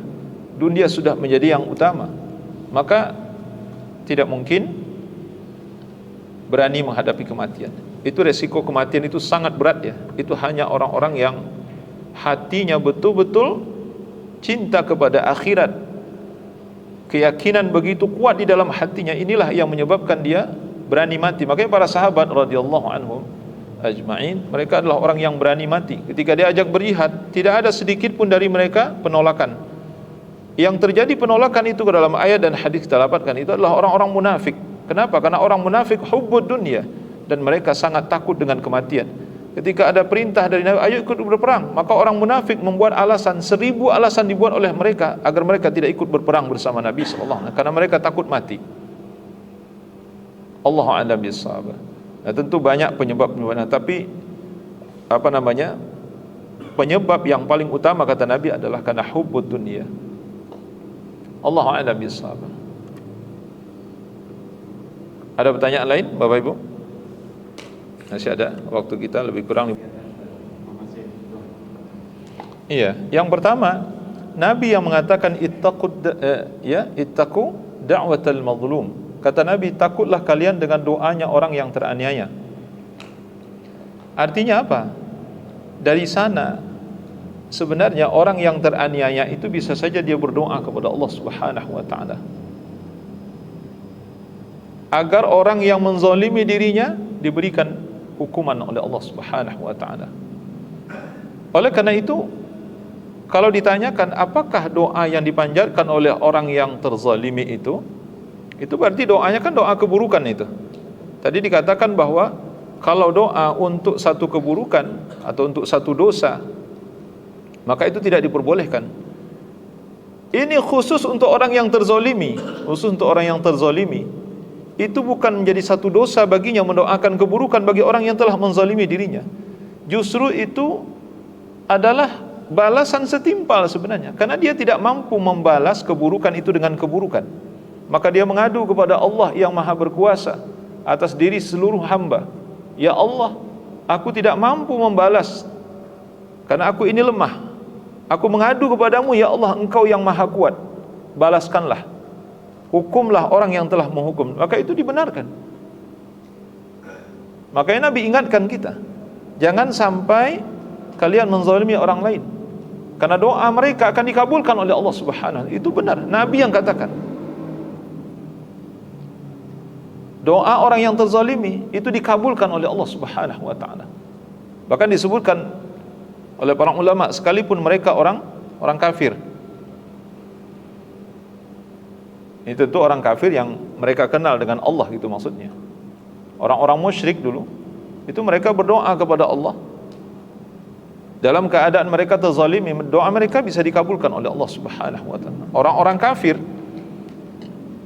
dunia sudah menjadi yang utama, maka tidak mungkin berani menghadapi kematian. Itu resiko kematian itu sangat berat ya. Itu hanya orang-orang yang hatinya betul-betul cinta kepada akhirat, keyakinan begitu kuat di dalam hatinya, inilah yang menyebabkan dia berani mati. Makanya para sahabat radhiyallahu anhum ajma'in, mereka adalah orang yang berani mati. Ketika diajak berjihad, tidak ada sedikit pun dari mereka penolakan. Yang terjadi penolakan itu ke dalam ayat dan hadis kita dapatkan, itu adalah orang-orang munafik. Kenapa? Karena orang munafik hubbud dunya, dan mereka sangat takut dengan kematian. Ketika ada perintah dari Nabi, ayo ikut berperang, maka orang munafik membuat alasan, 1000 alasan dibuat oleh mereka agar mereka tidak ikut berperang bersama Nabi SAW, karena mereka takut mati. Allahu a'lam bissawab. Nah, tentu banyak penyebab-penyebabnya, tapi penyebab yang paling utama kata Nabi adalah karena hubbud dunya. Allahu a'lam bissawab. Ada pertanyaan lain, Bapak Ibu? Masih ada, waktu kita lebih kurang. Iya, yang pertama, Nabi yang mengatakan ittaqu da'watal mazlum. Kata Nabi, takutlah kalian dengan doanya orang yang teraniaya. Artinya apa? Dari sana sebenarnya orang yang teraniaya itu bisa saja dia berdoa kepada Allah Subhanahu wa taala agar orang yang menzalimi dirinya diberikan hukuman oleh Allah Subhanahu wa taala. Oleh karena itu, kalau ditanyakan apakah doa yang dipanjatkan oleh orang yang terzalimi itu berarti doanya kan doa keburukan itu. Tadi dikatakan bahwa kalau doa untuk satu keburukan atau untuk satu dosa, maka itu tidak diperbolehkan. Ini khusus untuk orang yang terzalimi, khusus untuk orang yang terzalimi. Itu bukan menjadi satu dosa baginya mendoakan keburukan bagi orang yang telah menzalimi dirinya. Justru itu adalah balasan setimpal sebenarnya, karena dia tidak mampu membalas keburukan itu dengan keburukan. Maka dia mengadu kepada Allah yang maha berkuasa atas diri seluruh hamba. Ya Allah, aku tidak mampu membalas karena aku ini lemah. Aku mengadu kepadamu, ya Allah, Engkau yang maha kuat. Balaskanlah, hukumlah orang yang telah menghukum. Maka itu dibenarkan. Makanya Nabi ingatkan kita, jangan sampai kalian menzalimi orang lain, karena doa mereka akan dikabulkan oleh Allah Subhanahu wa ta'ala. Itu benar, Nabi yang katakan. Doa orang yang terzalimi itu dikabulkan oleh Allah Subhanahu wa ta'ala. Bahkan disebutkan oleh para ulama, sekalipun mereka orang kafir. Ini tentu orang kafir yang mereka kenal dengan Allah, gitu maksudnya. Orang-orang musyrik dulu itu mereka berdoa kepada Allah dalam keadaan mereka terzalimi, doa mereka bisa dikabulkan oleh Allah Subhanahu wa ta'ala. Orang-orang kafir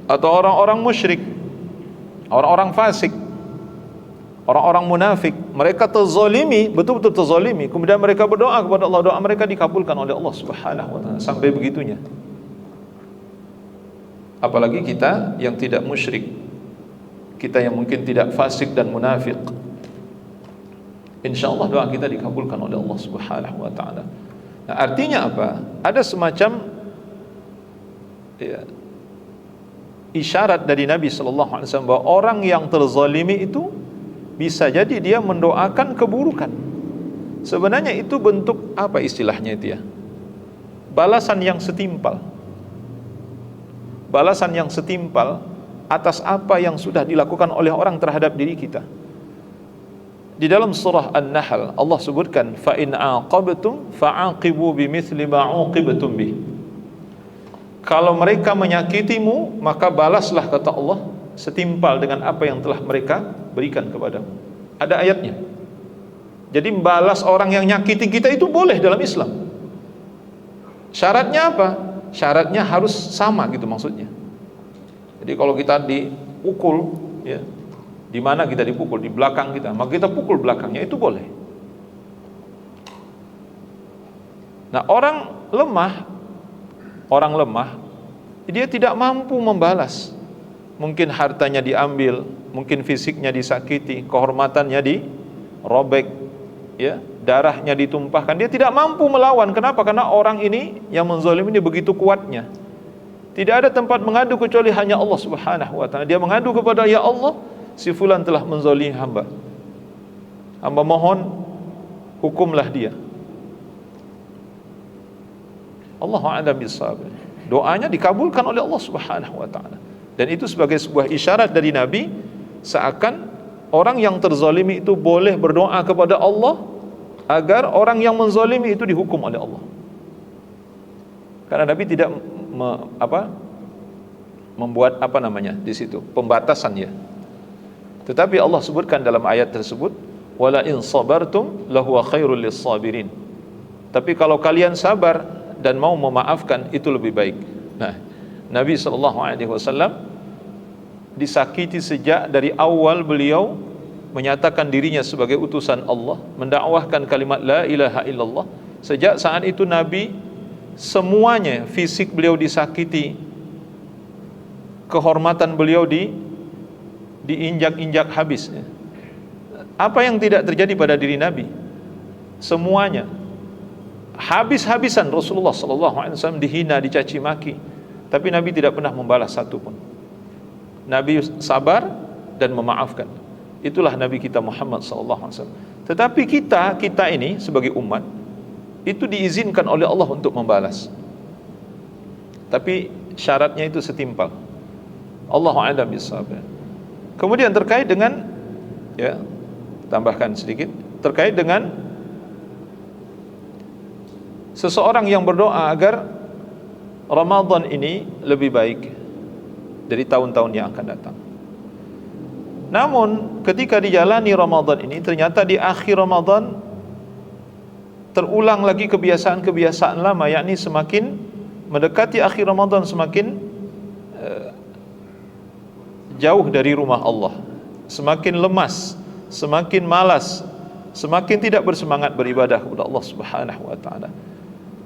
atau orang-orang musyrik, orang-orang fasik, orang-orang munafik, mereka terzalimi, betul-betul terzalimi, kemudian mereka berdoa kepada Allah, doa mereka dikabulkan oleh Allah Subhanahu wa ta'ala. Sampai begitunya. Apalagi kita yang tidak musyrik, kita yang mungkin tidak fasik dan munafik, insyaallah doa kita dikabulkan oleh Allah Subhanahu wa ta'ala. Nah, artinya apa? Ada semacam isyarat dari Nabi sallallahu alaihi wasallam bahwa orang yang terzalimi itu bisa jadi dia mendoakan keburukan. Sebenarnya itu bentuk apa istilahnya itu ya? Balasan yang setimpal. Balasan yang setimpal atas apa yang sudah dilakukan oleh orang terhadap diri kita. Di dalam surah An-Nahl Allah sebutkan, fa in aqabtum fa'aqibu bimithli ma uqibtum bih. Kalau mereka menyakitimu, maka balaslah, kata Allah, setimpal dengan apa yang telah mereka berikan kepadamu. Ada ayatnya. Jadi membalas orang yang nyakiti kita itu boleh dalam Islam. Syaratnya apa? Syaratnya harus sama, gitu maksudnya. Jadi kalau kita dipukul, ya, di mana kita dipukul? Di belakang kita, maka kita pukul belakangnya, itu boleh. Nah, orang lemah, dia tidak mampu membalas. Mungkin hartanya diambil, mungkin fisiknya disakiti, kehormatannya dirobek, ya, darahnya ditumpahkan. Dia tidak mampu melawan. Kenapa? Karena orang ini yang menzalimi ini begitu kuatnya. Tidak ada tempat mengadu kecuali hanya Allah Subhanahu wa ta'ala. Dia mengadu kepada, ya Allah, si fulan telah menzalimi hamba. Hamba mohon hukumlah dia. Allahu a'lam bissawab. Doanya dikabulkan oleh Allah Subhanahu wa ta'ala. Dan itu sebagai sebuah isyarat dari Nabi, seakan orang yang terzalimi itu boleh berdoa kepada Allah agar orang yang menzalimi itu dihukum oleh Allah. Karena Nabi tidak membuat di situ pembatasan, ya. Tetapi Allah sebutkan dalam ayat tersebut, wala in sabartum lahuwa khairul lis-sabirin. Tapi kalau kalian sabar dan mau memaafkan, itu lebih baik. Nah, Nabi SAW disakiti sejak dari awal beliau menyatakan dirinya sebagai utusan Allah, mendakwahkan kalimat la ilaha illallah. Sejak saat itu Nabi semuanya, fisik beliau disakiti, kehormatan beliau diinjak-injak habis. Apa yang tidak terjadi pada diri Nabi? Semuanya habis-habisan. Rasulullah SAW dihina, dicaci maki, tapi Nabi tidak pernah membalas satu pun. Nabi sabar dan memaafkan. Itulah Nabi kita Muhammad SAW. Tetapi kita ini sebagai umat itu diizinkan oleh Allah untuk membalas, tapi syaratnya itu setimpal. Allahu a'lam bissawab. Kemudian terkait dengan, ya, tambahkan sedikit terkait dengan seseorang yang berdoa agar Ramadan ini lebih baik dari tahun-tahun yang akan datang. Namun ketika dijalani Ramadan ini, ternyata di akhir Ramadan terulang lagi kebiasaan-kebiasaan lama, yakni semakin mendekati akhir Ramadan semakin jauh dari rumah Allah, semakin lemas, semakin malas, semakin tidak bersemangat beribadah kepada Allah Subhanahu wa ta'ala.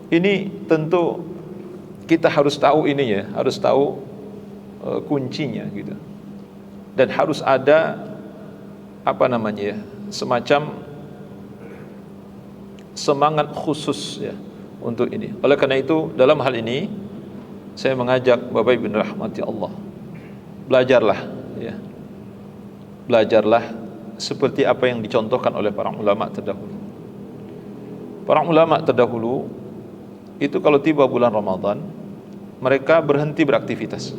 Ini tentu kita harus tahu ini, ya, harus tahu kuncinya, gitu. Dan harus ada semacam semangat khusus ya untuk ini. Oleh karena itu dalam hal ini saya mengajak Bapak Ibu rahmati Allah, belajarlah ya. Belajarlah seperti apa yang dicontohkan oleh para ulama terdahulu. Para ulama terdahulu itu kalau tiba bulan Ramadan, mereka berhenti beraktivitas.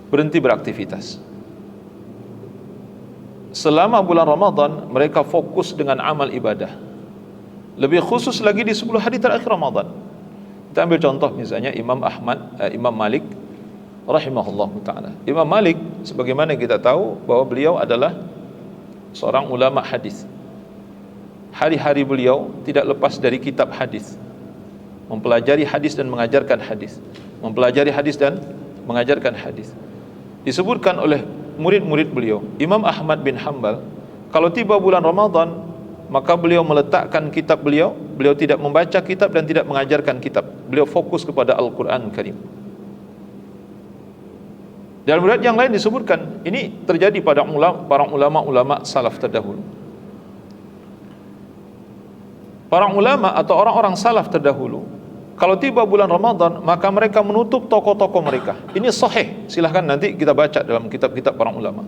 Berhenti beraktivitas. Selama bulan Ramadan, mereka fokus dengan amal ibadah. Lebih khusus lagi di 10 hari terakhir Ramadan. Kita ambil contoh misalnya Imam Malik rahimahullah ta'ala. Imam Malik, sebagaimana kita tahu bahwa beliau adalah seorang ulama hadis. Hari-hari beliau tidak lepas dari kitab hadis, mempelajari hadis dan mengajarkan hadis, mempelajari hadis dan mengajarkan hadis. Disebutkan oleh murid-murid beliau, Imam Ahmad bin Hanbal, kalau tiba bulan Ramadan, maka beliau meletakkan kitab beliau, beliau tidak membaca kitab dan tidak mengajarkan kitab. Beliau fokus kepada Al-Quran Karim. Dalam riwayat yang lain disebutkan, ini terjadi pada para ulama-ulama salaf terdahulu. Para ulama atau orang-orang salaf terdahulu, kalau tiba bulan Ramadan, maka mereka menutup toko-toko mereka. Ini sahih, silahkan nanti kita baca dalam kitab-kitab para ulama.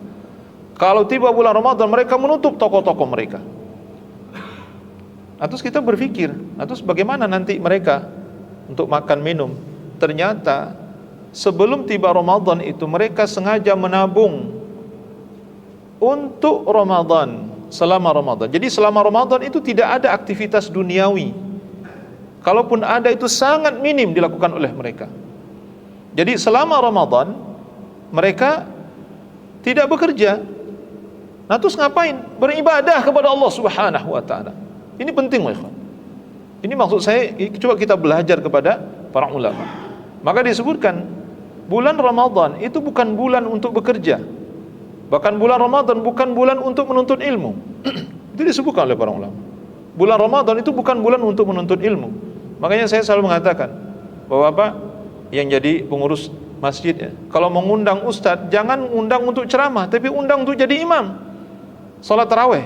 Kalau tiba bulan Ramadan, mereka menutup toko-toko mereka. Nah, terus kita berpikir, nah, terus bagaimana nanti mereka untuk makan minum? Ternyata sebelum tiba Ramadan itu mereka sengaja menabung untuk Ramadan, selama Ramadan. Jadi selama Ramadan itu tidak ada aktivitas duniawi. Kalaupun ada itu sangat minim dilakukan oleh mereka. Jadi selama Ramadan mereka tidak bekerja. Nah, terus ngapain? Beribadah kepada Allah Subhanahu wa taala. Ini penting, ikhwan. Ini maksud saya, coba kita belajar kepada para ulama. Maka disebutkan bulan Ramadan itu bukan bulan untuk bekerja. Bahkan bulan Ramadan bukan bulan untuk menuntut ilmu. Itu disebutkan oleh para ulama. Bulan Ramadan itu bukan bulan untuk menuntut ilmu. Makanya saya selalu mengatakan bahwa apa yang jadi pengurus masjid ya, kalau mengundang ustadz jangan undang untuk ceramah, tapi undang untuk jadi imam salat tarawih.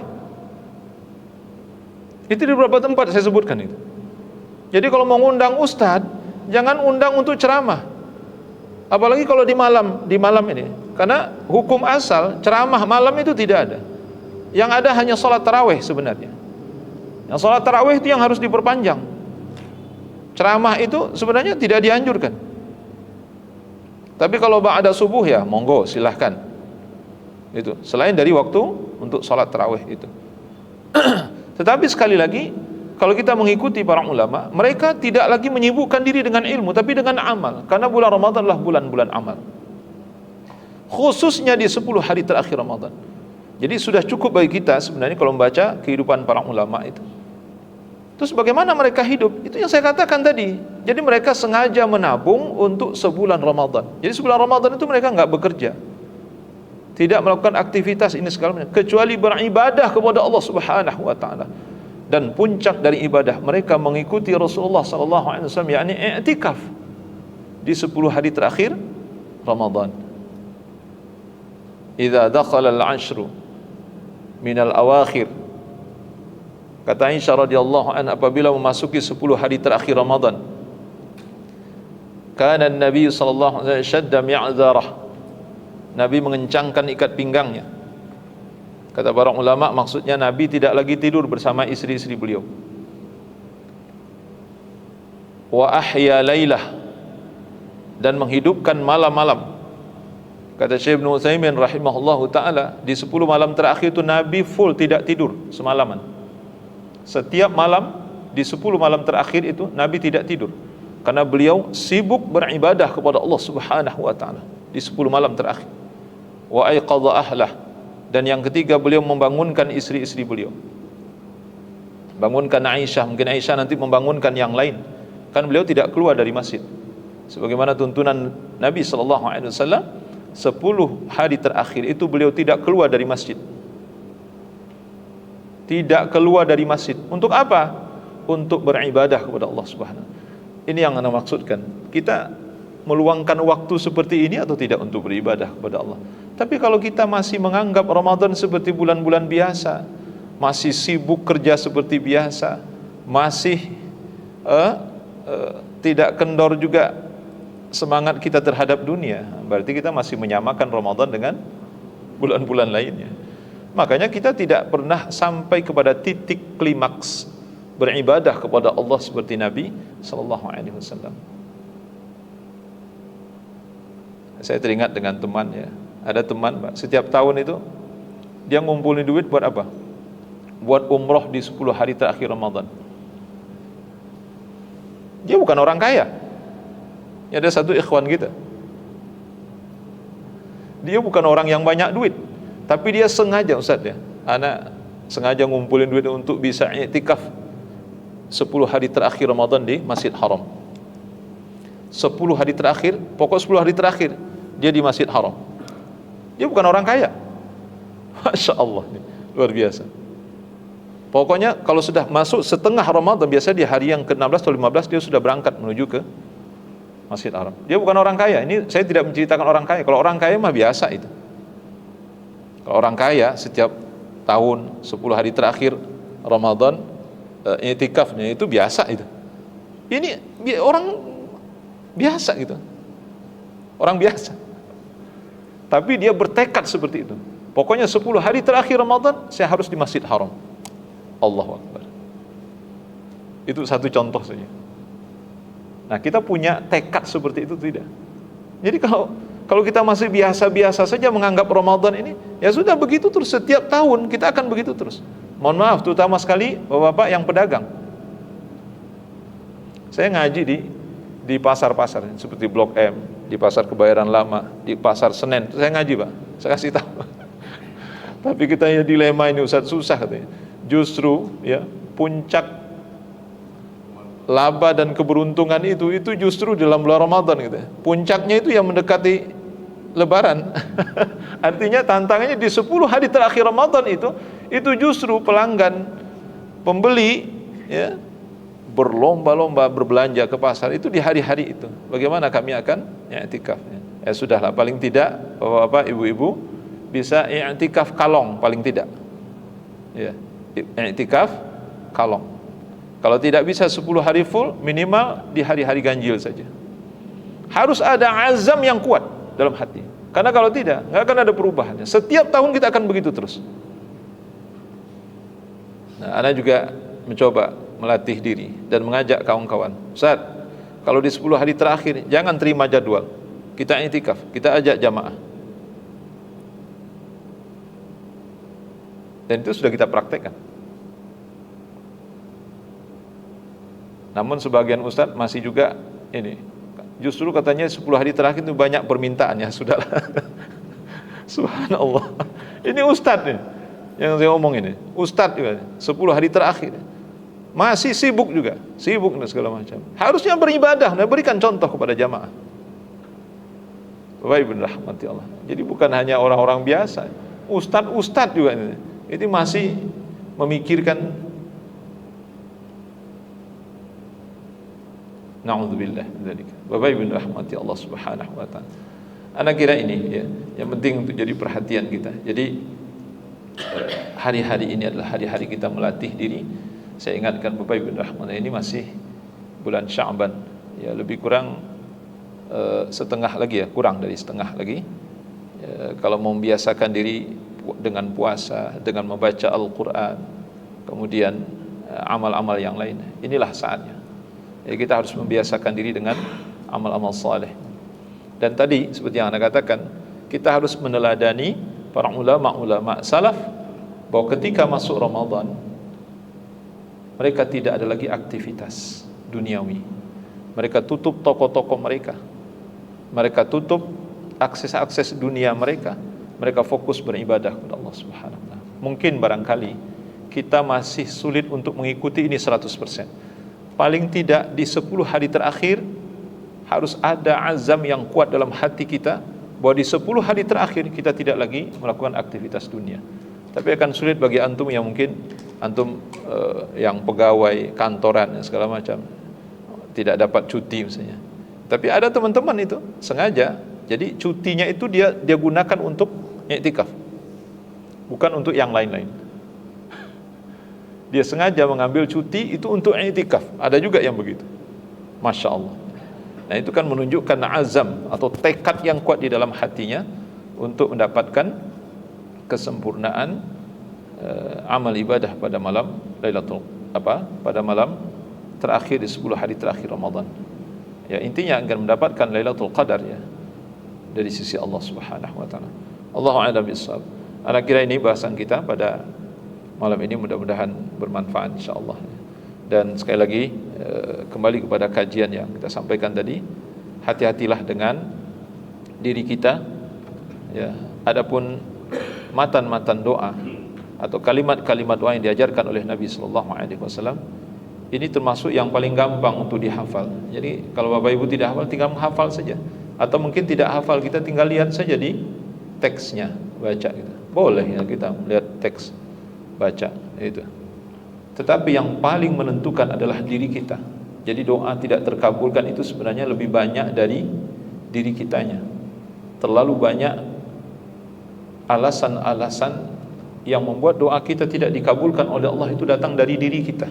Itu di beberapa tempat saya sebutkan itu. Jadi kalau mengundang ustadz jangan undang untuk ceramah. Apalagi kalau di malam ini. Karena hukum asal ceramah malam itu tidak ada. Yang ada hanya salat tarawih sebenarnya. Yang salat tarawih itu yang harus diperpanjang. Ceramah itu sebenarnya tidak dianjurkan. Tapi kalau ba'da subuh ya monggo silahkan. Itu selain dari waktu untuk salat tarawih itu. Tetapi sekali lagi, kalau kita mengikuti para ulama, mereka tidak lagi menyibukkan diri dengan ilmu, tapi dengan amal. Karena bulan Ramadan adalah bulan-bulan amal. Khususnya di 10 hari terakhir Ramadan. Jadi sudah cukup bagi kita sebenarnya kalau membaca kehidupan para ulama itu. Terus bagaimana mereka hidup? Itu yang saya katakan tadi. Jadi mereka sengaja menabung untuk sebulan Ramadan. Jadi sebulan Ramadan itu mereka nggak bekerja, tidak melakukan aktivitas ini segala macam, kecuali beribadah kepada Allah Subhanahu wa taala. Dan puncak dari ibadah mereka mengikuti Rasulullah sallallahu alaihi wasallam, yakni i'tikaf di 10 hari terakhir Ramadan. Idza dakhala al-'ashru min al-awakhir, kata Aisyah radhiyallahu anha, apabila memasuki 10 hari terakhir Ramadan, kana an-nabi sallallahu alaihi wasallam shadda mi'zarah, Nabi mengencangkan ikat pinggangnya. Kata para ulama, maksudnya Nabi tidak lagi tidur bersama istri-istri beliau. Wa ahya lailah, dan menghidupkan malam-malam. Kata Syekh Ibnu Utsaimin rahimahullahu taala, di 10 malam terakhir itu Nabi full tidak tidur semalaman. Setiap malam di 10 malam terakhir itu Nabi tidak tidur, karena beliau sibuk beribadah kepada Allah Subhanahu wa taala di 10 malam terakhir. Wa aiqadha ahlah, dan yang ketiga beliau membangunkan istri-istri beliau, bangunkan Aisyah, mungkin Aisyah nanti membangunkan yang lain, kan beliau tidak keluar dari masjid sebagaimana tuntunan Nabi sallallahu alaihi wasallam. 10 hari terakhir itu beliau tidak keluar dari masjid, tidak keluar dari masjid. Untuk apa? Untuk beribadah kepada Allah Subhanahu. Ini yang Anda maksudkan, kita meluangkan waktu seperti ini atau tidak untuk beribadah kepada Allah. Tapi kalau kita masih menganggap Ramadan seperti bulan-bulan biasa, masih sibuk kerja seperti biasa, masih tidak kendor juga semangat kita terhadap dunia, berarti kita masih menyamakan Ramadan dengan bulan-bulan lainnya. Makanya kita tidak pernah sampai kepada titik klimaks beribadah kepada Allah seperti Nabi sallallahu alaihi wasallam. Saya teringat dengan teman ya. Ada teman, Pak, setiap tahun itu dia ngumpulin duit buat apa? Buat umroh di 10 hari terakhir Ramadan. Dia bukan orang kaya. Ya, ada satu ikhwan kita. Dia bukan orang yang banyak duit, tapi dia sengaja, Ustaz ya. Anak sengaja ngumpulin duit untuk bisa i'tikaf 10 hari terakhir Ramadan di Masjid Haram. 10 hari terakhir, pokok 10 hari terakhir dia di Masjid Haram. Dia bukan orang kaya. Masya Allah, luar biasa. Pokoknya kalau sudah masuk setengah Ramadan, biasa di hari yang ke-16 atau 15 dia sudah berangkat menuju ke Masjid Haram. Dia bukan orang kaya. Ini saya tidak menceritakan orang kaya. Kalau orang kaya mah biasa itu. Kalau orang kaya setiap tahun 10 hari terakhir Ramadan i'tikafnya itu biasa itu. Ini orang biasa gitu. Orang biasa. Tapi dia bertekad seperti itu. Pokoknya 10 hari terakhir Ramadan saya harus di Masjid Haram. Allahu Akbar. Itu satu contoh saja. Nah, kita punya tekad seperti itu tidak? Jadi kalau kita masih biasa-biasa saja menganggap Ramadan ini, ya sudah begitu terus, setiap tahun kita akan begitu terus. Mohon maaf, terutama sekali Bapak-bapak yang pedagang. Saya ngaji di pasar-pasar seperti Blok M, di Pasar Kebayoran Lama, di Pasar Senen. Saya ngaji, Pak. Saya kasih tahu. Tapi kita ya dilema ini, Ustaz, susah katanya. Justru ya puncak laba dan keberuntungan itu justru dalam bulan Ramadan gitu. Puncaknya itu yang mendekati Lebaran. Artinya tantangannya di 10 hari terakhir Ramadan itu justru pelanggan, pembeli ya berlomba-lomba berbelanja ke pasar itu di hari-hari itu. Bagaimana kami akan i'tikaf? Ya sudahlah, paling tidak Bapak-bapak, Ibu-ibu bisa i'tikaf kalong paling tidak. Ya, i'tikaf kalong. Kalau tidak bisa 10 hari full, minimal di hari-hari ganjil saja. Harus ada azam yang kuat dalam hati. Karena kalau tidak, nggak akan ada perubahannya. Setiap tahun kita akan begitu terus. Nah, Anda juga mencoba melatih diri dan mengajak kawan-kawan. Ustaz, kalau di 10 hari terakhir jangan terima jadwal. Kita i'tikaf, kita ajak jamaah. Dan itu sudah kita praktekkan. Namun sebagian ustadz masih juga ini. Justru katanya 10 hari terakhir itu banyak permintaannya, sudahlah. Subhanallah. Ini ustadz nih yang saya ngomong ini. Ustadz juga 10 hari terakhir masih sibuk juga, sibuk dan segala macam. Harusnya beribadah dan berikan contoh kepada jamaah. Bapak Ibu rahmati Allah. Jadi bukan hanya orang-orang biasa, ustadz juga ini masih memikirkan. Na'udzubillah dzalik. Bapak Ibu rahmati Allah Subhanahu wa taala. Anak kira ini ya, yang penting untuk jadi perhatian kita. Jadi hari-hari ini adalah hari-hari kita melatih diri. Saya ingatkan Bapak Ibu rahmati, ini masih bulan Sya'ban. Ya, lebih kurang setengah lagi ya, kurang dari setengah lagi. Ya, kalau membiasakan diri dengan puasa, dengan membaca Al-Qur'an, kemudian amal-amal yang lain, inilah saatnya. Jadi kita harus membiasakan diri dengan amal-amal saleh. Dan tadi seperti yang Anda katakan, kita harus meneladani para ulama-ulama salaf bahwa ketika masuk Ramadan mereka tidak ada lagi aktivitas duniawi. Mereka tutup toko-toko mereka. Mereka tutup akses-akses dunia mereka. Mereka fokus beribadah kepada Allah Subhanahu wa taala. Mungkin barangkali kita masih sulit untuk mengikuti ini 100%. Paling tidak di 10 hari terakhir harus ada azam yang kuat dalam hati kita bahwa di 10 hari terakhir kita tidak lagi melakukan aktivitas dunia. Tapi akan sulit bagi antum yang mungkin antum yang pegawai kantoran dan segala macam tidak dapat cuti misalnya. Tapi ada teman-teman itu sengaja, jadi cutinya itu dia gunakan untuk i'tikaf, bukan untuk yang lain-lain. Dia sengaja mengambil cuti itu untuk i'tikaf. Ada juga yang begitu. Masya Allah. Nah itu kan menunjukkan azam atau tekad yang kuat di dalam hatinya untuk mendapatkan kesempurnaan amal ibadah pada malam pada malam terakhir di 10 hari terakhir Ramadan. Ya, intinya agar mendapatkan Lailatul Qadar ya dari sisi Allah Subhanahu wa taala. Allahu a'lam bishawab. Ana kira ini bahasan kita pada malam ini, mudah-mudahan bermanfaat insyaallah. Dan sekali lagi kembali kepada kajian yang kita sampaikan tadi, hati-hatilah dengan diri kita ya. Adapun matan-matan doa atau kalimat-kalimat doa yang diajarkan oleh Nabi sallallahu alaihi wasallam, ini termasuk yang paling gampang untuk dihafal. Jadi kalau Bapak Ibu tidak hafal, tinggal menghafal saja. Atau mungkin tidak hafal, kita tinggal lihat saja di teksnya, baca gitu. Boleh ya kita melihat teks, baca itu. Tetapi yang paling menentukan adalah diri kita. Jadi doa tidak terkabulkan itu sebenarnya lebih banyak dari diri kitanya. Terlalu banyak alasan-alasan yang membuat doa kita tidak dikabulkan oleh Allah itu datang dari diri kita.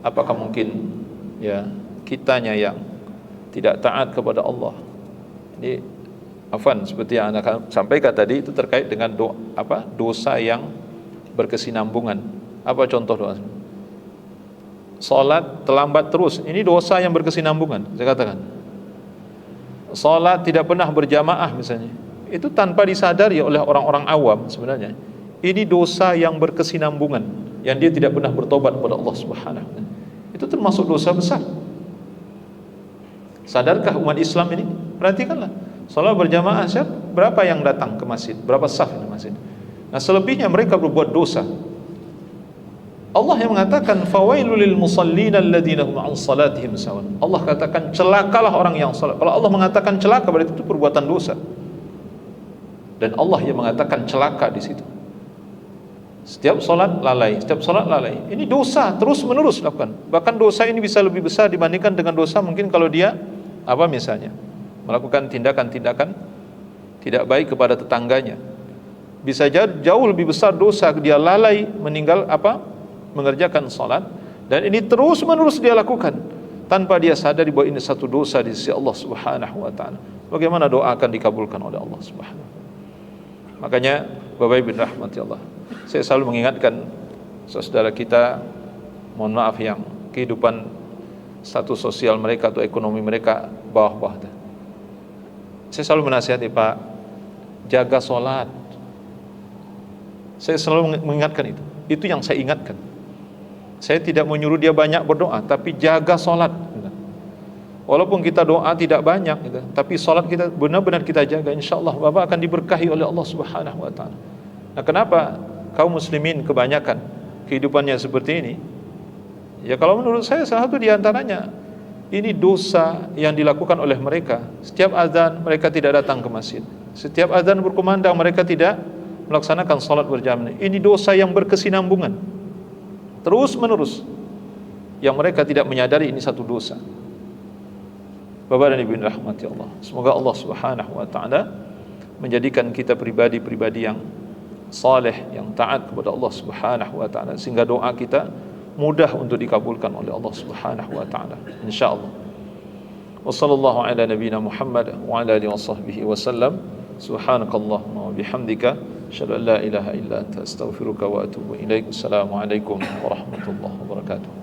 Apakah mungkin ya kitanya yang tidak taat kepada Allah? Ini afwan, seperti yang Anda sampaikan tadi, itu terkait dengan dosa yang berkesinambungan. Apa contoh doa? Salat terlambat terus, ini dosa yang berkesinambungan. Saya katakan salat tidak pernah berjamaah misalnya, itu tanpa disadari oleh orang-orang awam sebenarnya. Ini dosa yang berkesinambungan, yang dia tidak pernah bertobat kepada Allah Subhanahu wa taala. Itu termasuk dosa besar. Sadarkah umat Islam ini? Perhatikanlah, salat berjamaah berapa yang datang ke masjid? Berapa saf di masjid? Nah, selebihnya mereka berbuat dosa. Allah yang mengatakan fawailul lil musallin alladziina hum 'an salatihim sahun. Allah katakan celakalah orang yang salat. Kalau Allah mengatakan celaka, berarti itu perbuatan dosa. Dan Allah yang mengatakan celaka di situ. Setiap solat lalai, setiap solat lalai. Ini dosa terus menerus lakukan. Bahkan dosa ini bisa lebih besar dibandingkan dengan dosa mungkin kalau dia misalnya melakukan tindakan-tindakan tidak baik kepada tetangganya. Bisa jauh lebih besar dosa dia lalai mengerjakan solat, dan ini terus menerus dia lakukan tanpa dia sadari bahwa ini satu dosa di sisi Allah Subhanahu wa taala. Bagaimana doa akan dikabulkan oleh Allah Subhanahu wa taala? Makanya Bapak Ibu rahmati Allah, saya selalu mengingatkan saudara kita, mohon maaf, yang kehidupan status sosial mereka atau ekonomi mereka bawah-bawah. Saya selalu menasihati, Pak, jaga sholat. Saya selalu mengingatkan itu yang saya ingatkan. Saya tidak menyuruh dia banyak berdoa, tapi jaga sholat. Walaupun kita doa tidak banyak, tapi sholat kita benar-benar kita jaga, insya Allah Bapak akan diberkahi oleh Allah Subhanahu wa taala. Nah, kenapa kaum muslimin kebanyakan kehidupannya seperti ini? Ya, kalau menurut saya salah satu diantaranya ini dosa yang dilakukan oleh mereka. Setiap azan mereka tidak datang ke masjid. Setiap azan berkumandang mereka tidak melaksanakan sholat berjamaah. Ini dosa yang berkesinambungan, terus menerus, yang mereka tidak menyadari ini satu dosa. Bapak dan Ibu rahmati Allah, semoga Allah Subhanahu wa taala menjadikan kita pribadi-pribadi yang saleh, yang taat kepada Allah Subhanahu wa taala, sehingga doa kita mudah untuk dikabulkan oleh Allah Subhanahu wa taala insyaallah. Wa sallallahu ala nabiyyina Muhammad wa ala alihi washabbihi wasallam. Subhanakallahumma wa bihamdika asyhadu an la ilaha illa anta astaghfiruka wa atubu ilaik. Assalamualaikum warahmatullahi wabarakatuh.